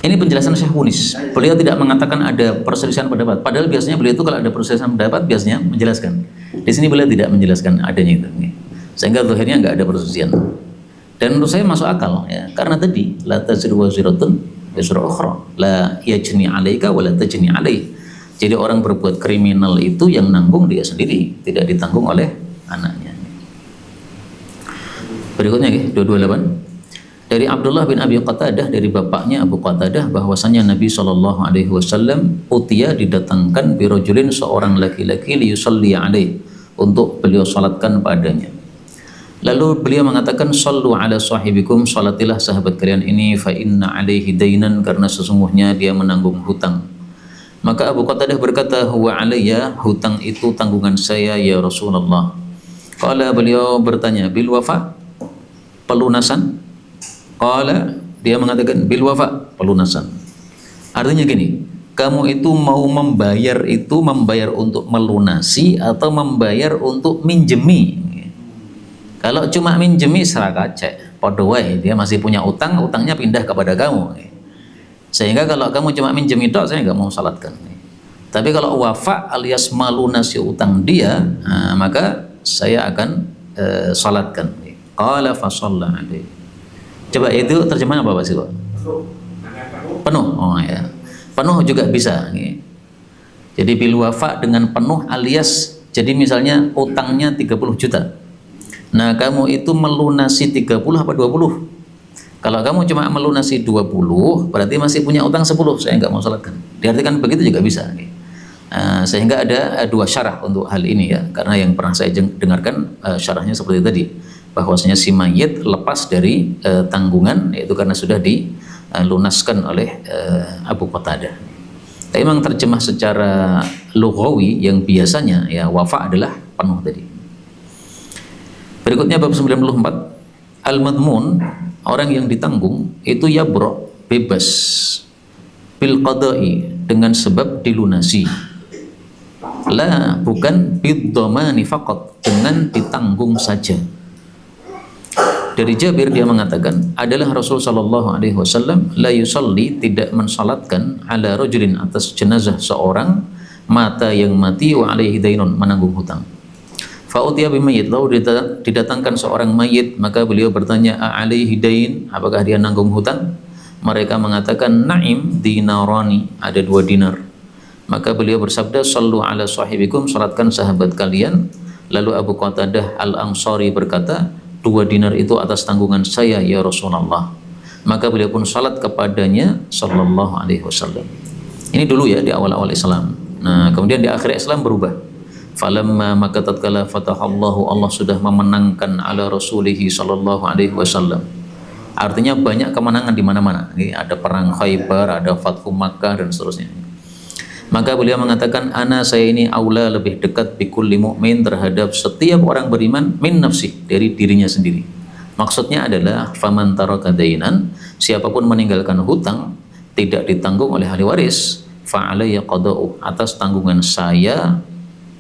Ini penjelasan Syekh Wunis. Beliau tidak mengatakan ada perselisihan pendapat. Padahal biasanya beliau itu kalau ada perselisihan pendapat biasanya menjelaskan. Di sini beliau tidak menjelaskan adanya itu. Sehingga akhirnya nggak ada perselisihan. Dan menurut saya masuk akal ya. Karena tadi la taziru waziratun wizra ukhra, la yajni 'alaika wa la tajni 'alaih. Jadi orang berbuat kriminal itu yang nanggung dia sendiri, tidak ditanggung oleh anaknya. Berikutnya 228. Dari Abdullah bin Abi Qatadah dari bapaknya Abu Qatadah bahwasanya Nabi SAW utiya didatangkan birojulin seorang laki-laki liyusalli alaih untuk beliau salatkan padanya. Lalu beliau mengatakan sallu ala sahibikum, salatilah sahabat kalian ini fa inna alaihi dainan, karena sesungguhnya dia menanggung hutang. Maka Abu Qatadah berkata huwa alayya, hutang itu tanggungan saya ya Rasulullah. Qala, beliau bertanya bil wafa, pelunasan? Qala, dia mengatakan bil wafa, pelunasan. Artinya gini, kamu itu mau membayar untuk melunasi atau membayar untuk minjemi? Kalau cuma minjemi serakace, padha wae, dia masih punya utang, utangnya pindah kepada kamu. Sehingga kalau kamu cuma minjemi tok, saya nggak mau salatkan. Tapi kalau wafa alias melunasi utang dia, maka saya akan salatkan. Qala fa shalla alaihi. Coba itu terjemahan apa Pak Silo? Penuh. Oh ya. Penuh juga bisa. Jadi bil wafa dengan penuh alias jadi misalnya utangnya 30 juta. Nah, kamu itu melunasi 30 apa 20? Kalau kamu cuma melunasi 20, berarti masih punya utang 10, saya nggak mau salatkan. Diartikan begitu juga bisa. Sehingga ada dua syarah untuk hal ini ya, karena yang pernah saya dengarkan syarahnya seperti tadi, bahwasanya si mayit lepas dari tanggungan, yaitu karena sudah dilunaskan oleh Abu Qatadah. Tapi memang terjemah secara lughawi yang biasanya ya wafa adalah penuh tadi. Berikutnya bab 94, al-madmun, orang yang ditanggung itu yabra, bebas, bil qada'i, dengan sebab dilunasi. La, bukan bid-dhamani faqat, dengan ditanggung saja. Dari Jabir dia mengatakan, adalah Rasul sallallahu alaihi wasallam la yusalli, tidak mensalatkan ala rajulin, atas jenazah seorang, mata yang mati wa alaihi dainun, menanggung hutang. Fa'utiya bimayyit, lalu didatangkan seorang mayit, maka beliau bertanya, a'alaihi dain, apakah dia nanggung hutang? Mereka mengatakan, na'im dinarani, ada 2 dinar. Maka beliau bersabda, sallu ala sahibikum, salatkan sahabat kalian. Lalu Abu Qatadah al-Ansari berkata, 2 dinar itu atas tanggungan saya ya Rasulullah. Maka beliau pun salat kepadanya sallallahu alaihi wasallam. Ini dulu ya di awal-awal Islam. Nah, kemudian di akhir Islam berubah. Falamma, maka tatkala fatahallahu, Allah sudah memenangkan ala rasulihi sallallahu alaihi wasallam. Artinya banyak kemenangan di mana-mana. Ada perang Khaybar, ada Fathu Makkah dan seterusnya. Maka beliau mengatakan, ana, saya ini aula, lebih dekat bikulli mu'min, terhadap setiap orang beriman, min nafsi, dari dirinya sendiri. Maksudnya adalah faman taraka dainan, siapapun meninggalkan hutang tidak ditanggung oleh ahli waris, fa alayya qada'u, atas tanggungan saya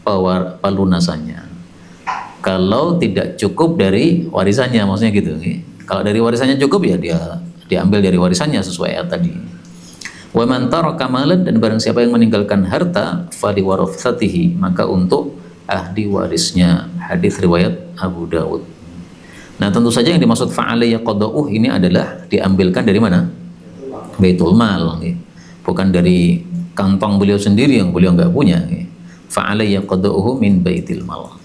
pelunasannya. Kalau tidak cukup dari warisannya, maksudnya gitu. Kalau dari warisannya cukup ya dia diambil dari warisannya sesuai ayat tadi. Wa man taraka malan, dan barang siapa yang meninggalkan harta, fali warathatihi, maka untuk ahli warisnya. Hadis riwayat Abu Daud. Nah, tentu saja yang dimaksud fa'alayya qada'uh ini adalah diambilkan dari mana? Baitul Mal, bukan dari kantong beliau sendiri yang beliau nggak punya. Fa'alayya qada'uhu min baitil mal.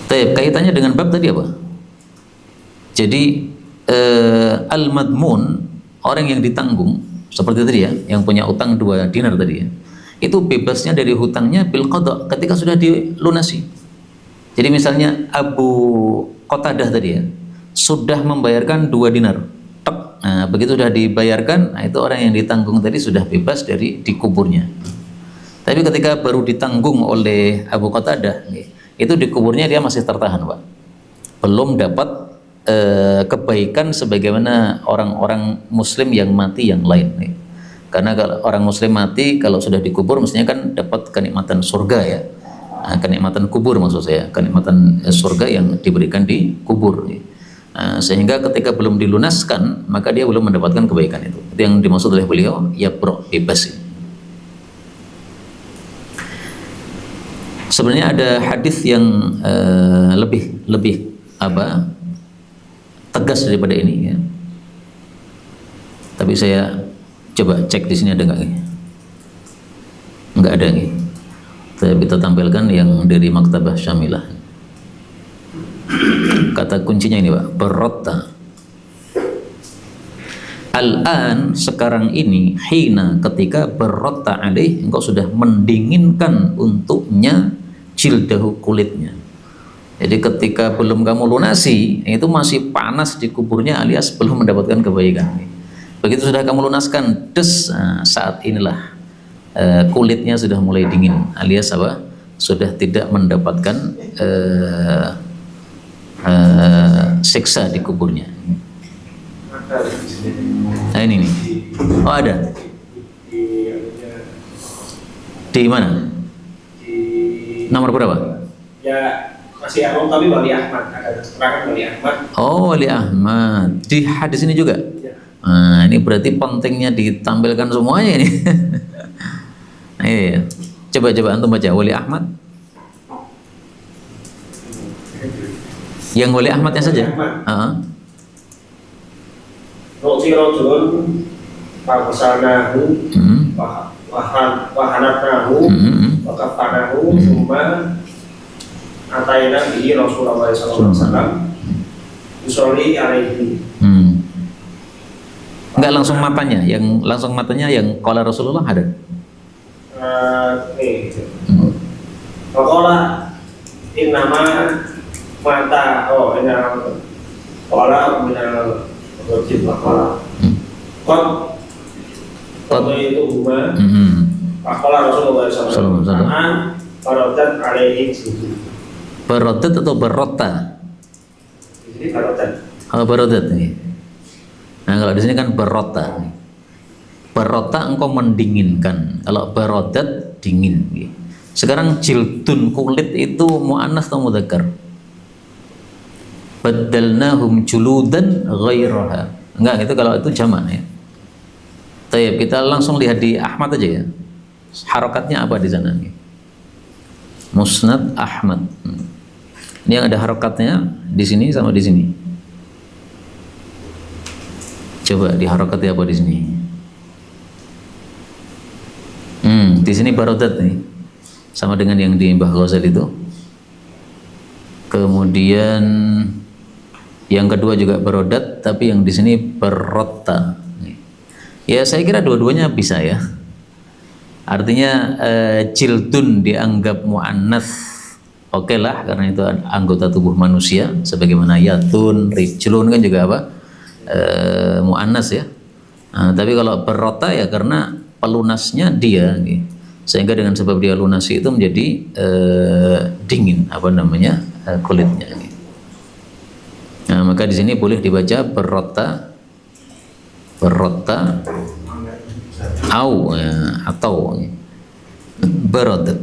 Kaitannya dengan bab tadi apa? Jadi al-madmun, orang yang ditanggung seperti tadi ya, yang punya utang 2 dinar tadi ya, itu bebasnya dari hutangnya bil qada', ketika sudah dilunasi. Jadi misalnya Abu Qatadah tadi ya, sudah membayarkan 2 dinar. Nah, begitu sudah dibayarkan, nah itu orang yang ditanggung tadi sudah bebas dari dikuburnya. Tapi ketika baru ditanggung oleh Abu Qatadah, itu dikuburnya dia masih tertahan, Pak. Belum dapat kebaikan sebagaimana orang-orang muslim yang mati yang lain. Karena kalau orang muslim mati, kalau sudah dikubur mestinya kan dapat kenikmatan surga ya. Nah, kenikmatan kubur maksud saya, kenikmatan surga yang diberikan di kubur. Sehingga ketika belum dilunaskan, maka dia belum mendapatkan kebaikan itu. Itu yang dimaksud oleh beliau, ya bro, bebas. Sebenarnya ada hadis yang lebih tegas daripada ini ya. Tapi saya coba cek di sini ada nggak? Nggak ada nih. Kita tampilkan yang dari Maktabah Syamilah. Kata kuncinya ini Pak, berrotta. Al-an, sekarang ini, hina, ketika berrotta alaih, engkau sudah mendinginkan untuknya jildahu, kulitnya. Jadi ketika belum kamu lunasi, itu masih panas di kuburnya alias belum mendapatkan kebaikan. Begitu sudah kamu lunaskan, saat inilah kulitnya sudah mulai dingin alias apa? Sudah tidak mendapatkan siksa di kuburnya. Nah ini nih. Oh ada. Di mana? Nomor berapa? Ya masih Arab tapi Wali Ahmad, ada keterangan Wali Ahmad. Oh Wali Ahmad. Di hadis ini juga. Ya. Nah ini berarti pentingnya ditampilkan semuanya ini. Iya. Coba antum baca Wali Ahmad. Yang Wali Ahmadnya saja. Rojulun Pakosanahu wahanatnahu wa kafanahu summa ataina bihi Rasulullah sallallahu alaihi wasallam usolli alaihi. Enggak langsung matanya, yang qala Rasulullah ada. Nih. Qala innama mata inna qala minal wajib qala qad itu huma qala Rasulullah sallallahu alaihi wasallam faradat alaihi sujud. Barodat atau barota? Ini barodat. Oh, barodat nih. Nah, kalau di sini kan barota. Barota engkau mendinginkan. Kalau barodat dingin. Sekarang jildun kulit itu mu'annas atau mudzakkar? Baddalnahum juludan ghairaha. Enggak, itu kalau itu jamak ya. Tayyib, kita langsung lihat di Ahmad aja ya. Harokatnya apa di sana nih? Musnad Ahmad. Ini yang ada harokatnya di sini sama di sini. Coba diharokati apa di sini? Di sini barodat nih, sama dengan yang di Mbah Ghazali itu. Kemudian yang kedua juga barodat, tapi yang di sini barota. Ya saya kira dua-duanya bisa ya. Artinya jildun dianggap mu'annats, oke lah, karena itu anggota tubuh manusia, sebagaimana yatun, rijlun kan juga apa? Mu'annas ya. Tapi kalau berrota ya karena pelunasnya dia sehingga dengan sebab dia lunasi itu menjadi dingin kulitnya maka di sini boleh dibaca berrota atau berodat.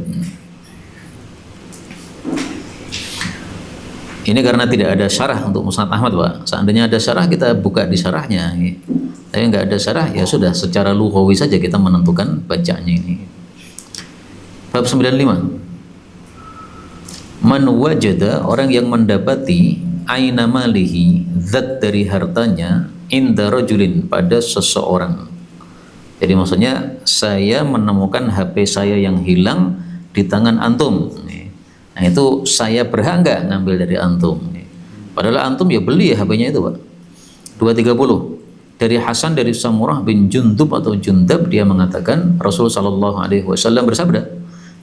Ini karena tidak ada syarah untuk Musnad Ahmad, Pak. Seandainya ada syarah kita buka di syarahnya. Tapi nggak ada syarah, ya sudah secara lughawi saja kita menentukan bacaannya ini. Bab 95. Man wajada, orang yang mendapati aina malihi, zat dari hartanya, inda rajulin, pada seseorang. Jadi maksudnya saya menemukan HP saya yang hilang di tangan antum. Nah itu saya berhak nggak ngambil dari antum? Padahal antum ya beli ya HP-nya itu, Pak. 230 dari Hasan dari Samurah bin Jundub atau Jundab, dia mengatakan Rasulullah sallallahu alaihi wasallam bersabda,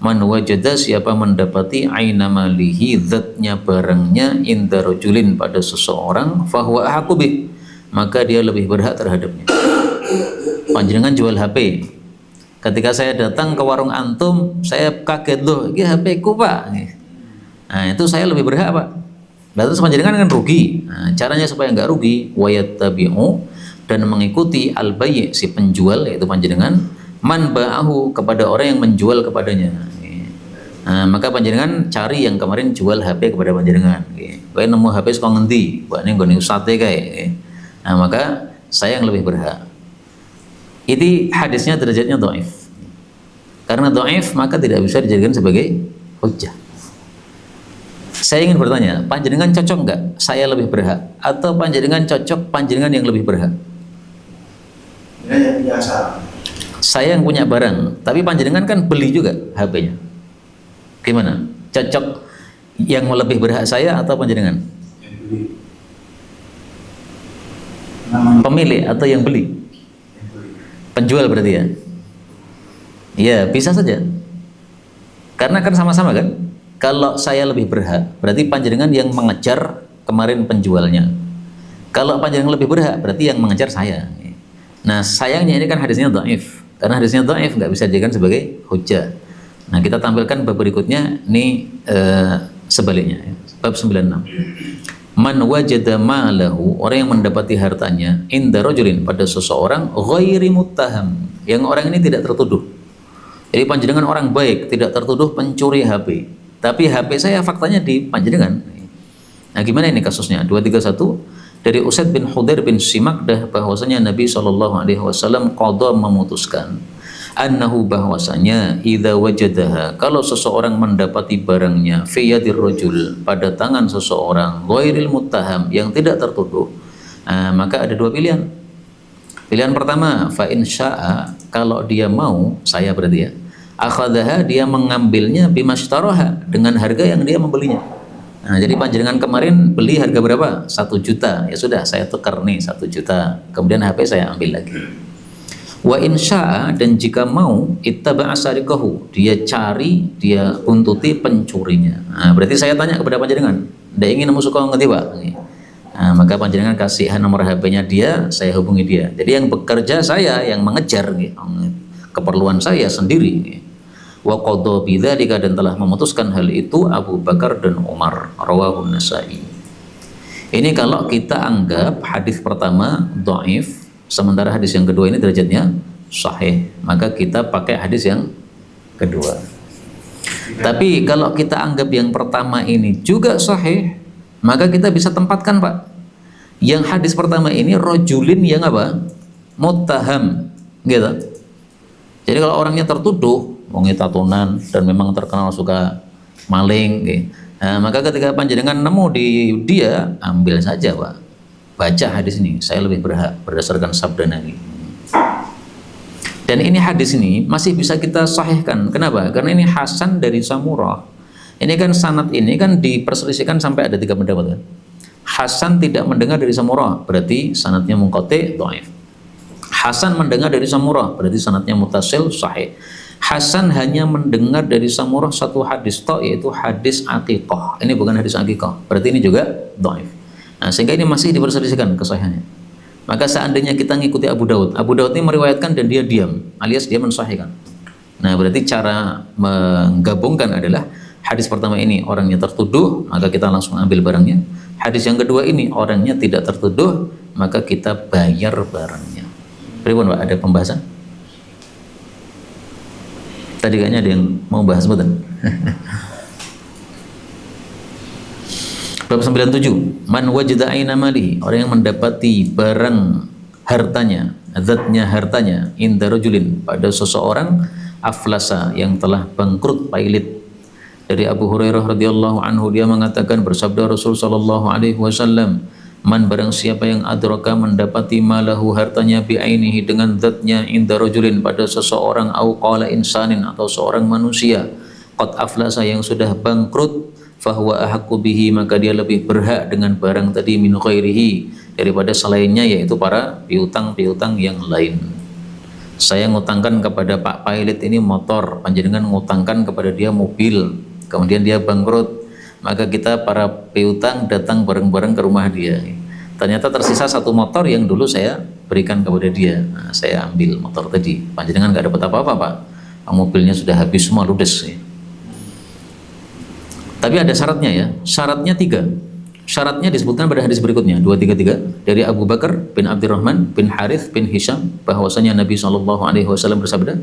man wajada, siapa mendapati aina malihi, zatnya barangnya, inda rajulin, pada seseorang, fahuwa ahaqu bih, maka dia lebih berhak terhadapnya. Panjenengan jual HP, ketika saya datang ke warung antum, saya kaget, loh ini HP ku, Pak. Nah itu saya lebih berhak, Pak. Lalu panjenengan kan rugi. Nah, caranya supaya nggak rugi, wayat tabi'u, dan mengikuti al-bayy', si penjual, yaitu panjenengan, man ba'ahu, kepada orang yang menjual kepadanya. Nah, maka panjenengan cari yang kemarin jual HP kepada panjenengan. Kowe nemu HP saka ngendi? Mbak ning nggone sate kae. Nah, maka saya yang lebih berhak. Ini hadisnya derajatnya dhaif. Karena dhaif maka tidak bisa dijadikan sebagai hujjah. Saya ingin bertanya, panjenengan cocok nggak saya lebih berhak, atau panjenengan cocok panjenengan yang lebih berhak? Ini yang biasa. Saya yang punya barang, tapi panjenengan kan beli juga HP-nya. Gimana? Cocok yang lebih berhak saya atau panjenengan? Yang beli. Pemilik atau yang beli? Yang beli. Penjual berarti ya? Iya, bisa saja. Karena kan sama-sama kan? Kalau saya lebih berhak, berarti panjenengan yang mengejar kemarin penjualnya. Kalau panjenengan lebih berhak, berarti yang mengejar saya. Nah, sayangnya ini kan hadisnya dhaif. Karena hadisnya dhaif nggak bisa dijadikan sebagai hujjah. Nah, kita tampilkan bab berikutnya, ini sebaliknya. Bab 96. Man wajada ma'lahu, orang yang mendapati hartanya, inda rajulin, pada seseorang, ghairi muttaham, yang orang ini tidak tertuduh. Jadi panjenengan orang baik, tidak tertuduh pencuri HP. Tapi HP saya faktanya di panjenengan. Nah, gimana ini kasusnya? 231 dari Usaid bin Hudair bin Simakdah, bahwasanya Nabi SAW qadha, memutuskan, annahu, bahwasanya, idza wajadaha, kalau seseorang mendapati barangnya, fi yadir rajul, pada tangan seseorang, ghairil muttaham, yang tidak tertuduh, maka ada dua pilihan. Pilihan pertama, fa in syaa, kalau dia mau, saya berarti ya, akhadaha, dia mengambilnya bimashtaraha, dengan harga yang dia membelinya. Nah, jadi panjenengan kemarin beli harga berapa? 1 juta. Ya sudah, saya tukar nih 1 juta. Kemudian HP saya ambil lagi. Wa insya'a, dan jika mau, ittaba'a sariqahu, dia cari, dia buntuti pencurinya. Nah, berarti saya tanya kepada panjenengan, ndak ingin nemu suka ngerti Pak? Nah, maka panjenengan kasih nomor HP-nya dia, saya hubungi dia. Jadi yang bekerja saya, yang mengejar keperluan saya sendiri. Wa qadha bidzalika, dan telah memutuskan hal itu Abu Bakar dan Umar. Rawahu Nasa'i. Ini kalau kita anggap hadis pertama dhaif, sementara hadis yang kedua ini derajatnya sahih, maka kita pakai hadis yang kedua. Tapi kalau kita anggap yang pertama ini juga sahih, maka kita bisa tempatkan Pak, yang hadis pertama ini rojulin yang apa? Muttaham, gitu. Jadi kalau orangnya tertuduh, wong tatonan dan memang terkenal suka maling, gitu. Nah, maka ketika panjenengan nemu di dia, ambil saja Pak. Baca hadis ini, saya lebih berhak berdasarkan sabda Nabi. Dan ini hadis ini masih bisa kita sahihkan. Kenapa? Karena ini Hasan dari Samurah. Ini kan sanad ini kan diperselisihkan sampai ada 3 pendapat kan. Hasan tidak mendengar dari Samurah, berarti sanadnya munqati, dhaif. Hasan mendengar dari Samurah, berarti sanadnya muttasil, sahih. Hasan hanya mendengar dari Samurah 1 hadis tok, yaitu hadis aqiqah. Ini bukan hadis aqiqah, berarti ini juga dhaif. Nah, sehingga ini masih diperselisihkan kesahihannya. Maka seandainya kita ngikuti Abu Daud ini meriwayatkan dan dia diam, alias dia mensahihkan. Nah, berarti cara menggabungkan adalah hadis pertama ini orangnya tertuduh, maka kita langsung ambil barangnya. Hadis yang kedua ini orangnya tidak tertuduh, maka kita bayar barangnya. Pripun Pak, ada pembahasan? Tadi kayaknya ada yang mau bahas betul. Bab 97, man wajada aina malihi, orang yang mendapati barang hartanya, zatnya hartanya, inda rajulin, pada seseorang, aflasa, yang telah bangkrut, pailit. Dari Abu Hurairah radhiyallahu anhu, dia mengatakan, bersabda Rasul sallallahu alaihi wasallam, man, barang siapa yang adraka, mendapati malahu, hartanya, bi'ainihi, dengan zatnya, inda rajulin, pada seseorang, au qala insanin, atau seorang manusia, qad aflasa, yang sudah bangkrut, fahuwa ahaqqu bihi, maka dia lebih berhak dengan barang tadi min ghairihi, daripada selainnya, yaitu para piutang-piutang yang lain. Saya ngutangkan kepada Pak Pilot ini motor, panjenengan ngutangkan kepada dia mobil, kemudian dia bangkrut, maka kita para piutang datang bareng-bareng ke rumah dia. Ternyata tersisa 1 motor yang dulu saya berikan kepada dia. Nah, saya ambil motor tadi, panjenengan nggak dapat apa-apa Pak, mobilnya sudah habis semua, ludes. Tapi ada syaratnya ya, syaratnya 3. Syaratnya disebutkan pada hadis berikutnya, 233, dari Abu Bakar bin Abdurrahman bin Harith bin Hisham, bahwasanya Nabi SAW bersabda,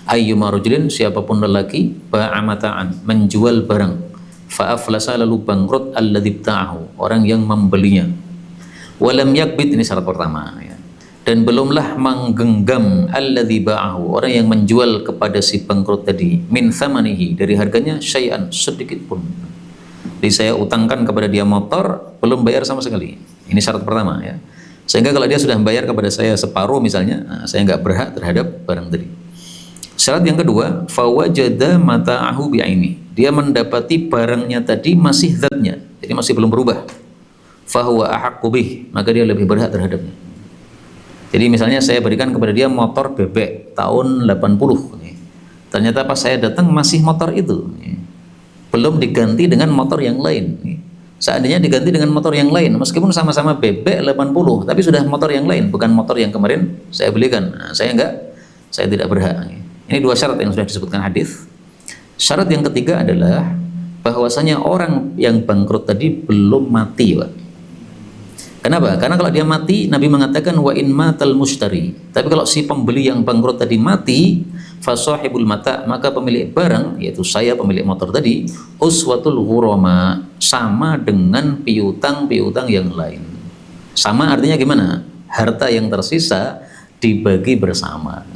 ayyuma rajulin, siapapun lelaki, ba'amata'an, menjual barang, fa'aflasa, lalu bangkrut, alladzi bta'ahu, orang yang membelinya, walam yakbit, ini syarat pertama ya, dan belumlah menggenggam, alladzi ba'ahu, orang yang menjual kepada si bangkrut tadi, min thamanihi, dari harganya, syai'an, sedikit pun. Jadi saya utangkan kepada dia motor, belum bayar sama sekali. Ini syarat pertama ya. Sehingga kalau dia sudah bayar kepada saya separuh misalnya, nah, saya nggak berhak terhadap barang tadi. Syarat yang kedua, fawajada mata'ahu bi'aini, dia mendapati barangnya tadi masih zatnya, jadi masih belum berubah. Fahuwa ahaqqu bih, maka dia lebih berhak terhadapnya. Jadi misalnya saya berikan kepada dia motor bebek tahun 80, ternyata pas saya datang masih motor itu, belum diganti dengan motor yang lain. Seandainya diganti dengan motor yang lain, meskipun sama-sama bebek 80, tapi sudah motor yang lain, bukan motor yang kemarin saya belikan, nah, saya tidak berhak. Ini 2 syarat yang sudah disebutkan hadis. Syarat yang ketiga adalah bahwasanya orang yang bangkrut tadi belum mati, Pak. Kenapa? Karena kalau dia mati, Nabi mengatakan wa in matal mushtari. Tapi kalau si pembeli yang bangkrut tadi mati, fasahibul mata, maka pemilik barang, yaitu saya pemilik motor tadi, uswatul ghurama, sama dengan piutang-piutang yang lain. Sama artinya gimana? Harta yang tersisa dibagi bersama.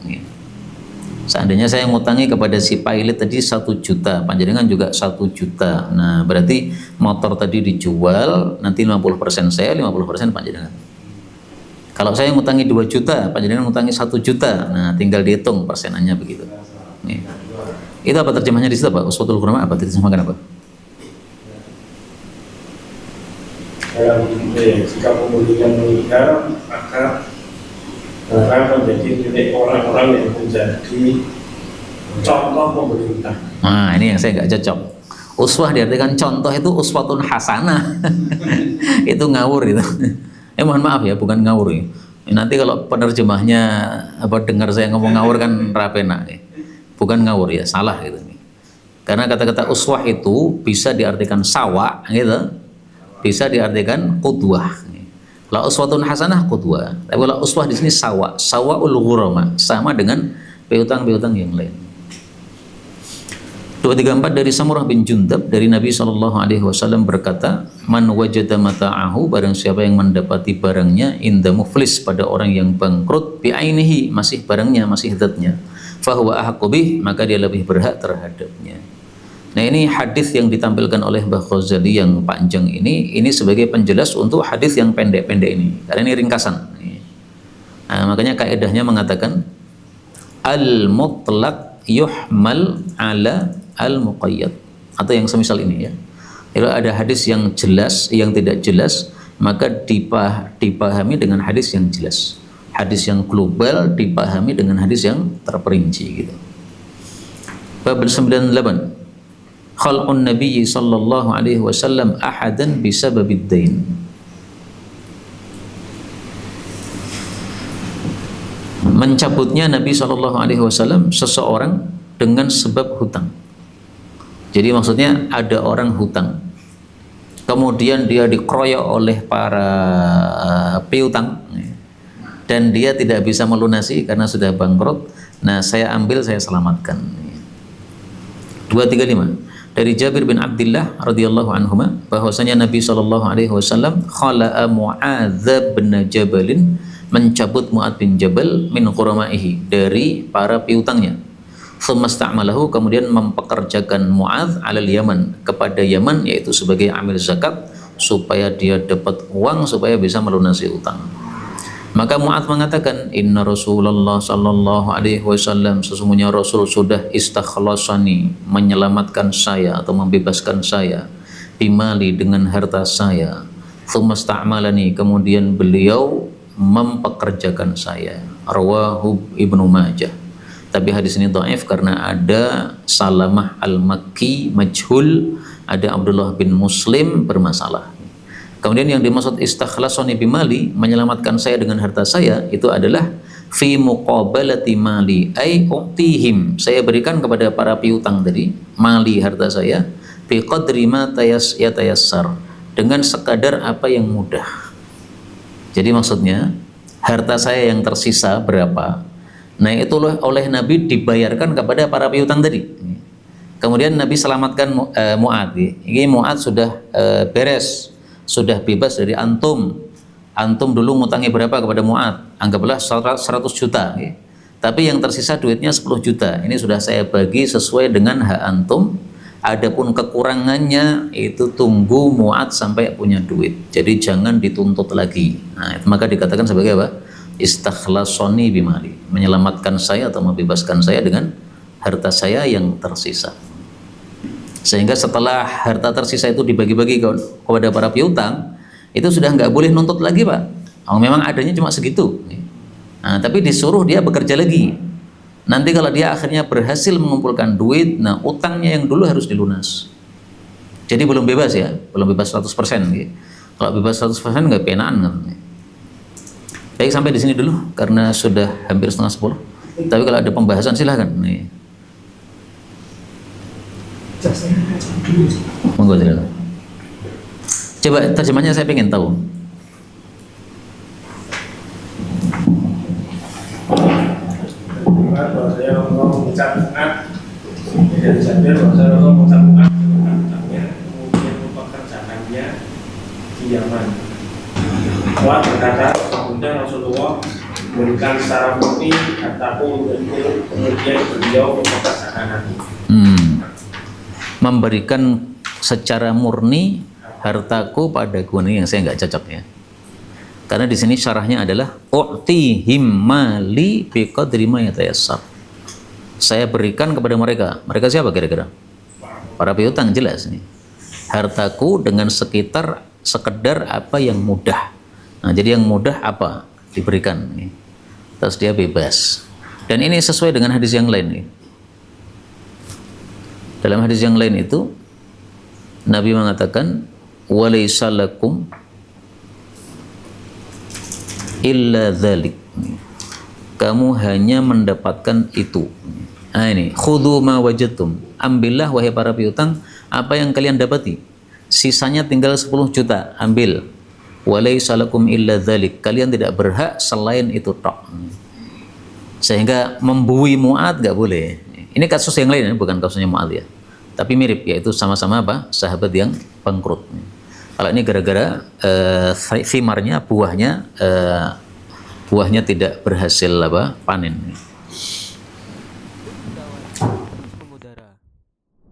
Seandainya saya ngutangi kepada si pilot tadi 1 juta, panjenengan juga 1 juta. Nah, berarti motor tadi dijual, nanti 50% saya, 50% panjenengan. Kalau saya ngutangi 2 juta, panjenengan ngutangi 1 juta, nah tinggal dihitung persenannya begitu. Nih. Itu apa terjemahnya di situ Pak? Uswatul ghurama apa? Diterjemahkan apa? Jika pemulihan meninggal, maka barang menjadi milik orang-orang yang menjadi contoh pemberi hutang. Nah ini yang saya nggak cocok. Uswah diartikan contoh itu uswatun hasanah. Itu ngawur itu. Mohon maaf ya, bukan ngawur ya. Nanti kalau penerjemahnya apa dengar saya ngomong ngawur kan rapena ya. Bukan ngawur ya, salah gitu. Karena kata-kata uswah itu bisa diartikan sawa gitu. Bisa diartikan qudwah. La uswatun hasanah qudwah. Tapi kalau uswah di sini sawaul ghurama, sama dengan piutang-piutang yang lain. 234 dari Samurah bin Jundab dari Nabi SAW berkata, man wajada mata'ahu, barang siapa yang mendapati barangnya inda muflis, pada orang yang bangkrut, bi'ainihi, masih barangnya, masih zatnya, fahuwa ahaqqu bih, maka dia lebih berhak terhadapnya. Nah ini hadis yang ditampilkan oleh Mbah Ghazali yang panjang ini sebagai penjelas untuk hadis yang pendek-pendek ini, karena ini ringkasan. Nah, makanya kaidahnya mengatakan al-mutlaq yuhmal ala al-muqayyad, atau yang semisal ini ya. Kalau ada hadis yang jelas, yang tidak jelas, maka dipahami dengan hadis yang jelas. Hadis yang global dipahami dengan hadis yang terperinci gitu. Bab 98. Khalqun Nabi sallallahu alaihi wasallam ahadan bisababid dain. Mencabutnya Nabi sallallahu alaihi wasallam seseorang dengan sebab hutang. Jadi maksudnya ada orang hutang, kemudian dia dikeroyok oleh para piutang dan dia tidak bisa melunasi karena sudah bangkrut. Nah saya ambil, saya selamatkan. 235 dari Jabir bin Abdullah radhiyallahu anhuma bahwasanya Nabi sallallahu alaihi wasallam khala'a Mu'adz bin Jabal, mencabut Mu'adz bin Jabal min quramaihi, dari para piutangnya. Tsumasta'malahu, kemudian mempekerjakan Mu'adz alal Yaman, kepada Yaman, yaitu sebagai amil zakat, supaya dia dapat uang supaya bisa melunasi utang. Maka Mu'adz mengatakan, inna Rasulullah sallallahu alaihi wasallam, sesungguhnya Rasul sudah istakhlasani, menyelamatkan saya atau membebaskan saya, bimali, dengan harta saya, tsumasta'malani, kemudian beliau mempekerjakan saya. Rawahu Ibnu Majah. Tapi hadis ini dhaif karena ada Salamah al-Makki majhul, ada Abdullah bin Muslim bermasalah. Kemudian yang dimaksud istakhlasani bimali, menyelamatkan saya dengan harta saya, itu adalah fi muqabalati mali, ay u'tihim, saya berikan kepada para piutang tadi mali, harta saya, bi qadri ma yatayassar, dengan sekadar apa yang mudah. Jadi maksudnya harta saya yang tersisa berapa, nah itu oleh Nabi dibayarkan kepada para piutang tadi. Kemudian Nabi selamatkan Mu'adz. Ini Mu'adz sudah beres, sudah bebas dari antum. Antum dulu ngutangi berapa kepada Mu'adz? Anggaplah 100 juta. Tapi yang tersisa duitnya 10 juta. Ini sudah saya bagi sesuai dengan hak antum. Adapun kekurangannya itu tunggu Mu'adz sampai punya duit. Jadi jangan dituntut lagi. Nah, maka dikatakan sebagai apa? Istakhlasani bimali, menyelamatkan saya atau membebaskan saya dengan harta saya yang tersisa. Sehingga setelah harta tersisa itu dibagi-bagi kepada para piutang, itu sudah nggak boleh nuntut lagi Pak. Oh, memang adanya cuma segitu. Nah, tapi disuruh dia bekerja lagi. Nanti kalau dia akhirnya berhasil mengumpulkan duit, nah utangnya yang dulu harus dilunas. Jadi belum bebas ya, belum bebas 100%. Kalau bebas 100% nggak penaan kan. Baik, sampai di sini dulu karena sudah hampir 9:30. Tapi kalau ada pembahasan silahkan. Monggo silakan. Coba terjemahnya saya pengen tahu. Bahwasanya Allah mengucap Mu'adz, dan Jabir bahwasanya Allah mengucap Mu'adz dengan hutangnya, kemudian mempekerjakannya di Yaman. Mu'adz berkata, sesungguhnya Rasulullah memberikan secara murni hartaku untukku, kemudian beliau mempekerjakan aku. Memberikan secara murni hartaku padaku, ini yang saya nggak cocok ya. Karena di sini syarahnya adalah u'tihim mali biqadri ma yatayassar. Saya berikan kepada mereka. Mereka siapa kira-kira? Para piutang, jelas nih. Hartaku dengan sekedar apa yang mudah. Nah, jadi yang mudah apa? Diberikan nih. Terus dia bebas. Dan ini sesuai dengan hadis yang lain nih. Dalam hadis yang lain itu Nabi mengatakan walaysa lakum illa dzalik. Kamu hanya mendapatkan itu. Nah ini, khudhu ma wajadtum. Ambillah wahai para piutang apa yang kalian dapati. Sisanya tinggal 10 juta, ambil. Walaysa lakum illa dzalik. Kalian tidak berhak selain itu tok. Sehingga membui Mu'adz enggak boleh. Ini kasus yang lain, bukan kasusnya Mu'adz ya. Tapi mirip, yaitu sama-sama apa? Sahabat yang bangkrut. Kalau ini gara-gara thimarnya, buahnya tidak berhasil panen. Mengudara.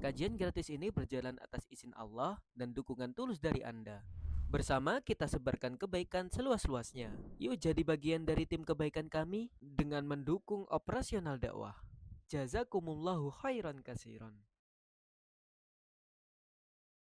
Kajian gratis ini berjalan atas izin Allah dan dukungan tulus dari Anda. Bersama kita sebarkan kebaikan seluas-luasnya. Yuk jadi bagian dari tim kebaikan kami dengan mendukung operasional dakwah. Jazakumullahu khairan katsiran.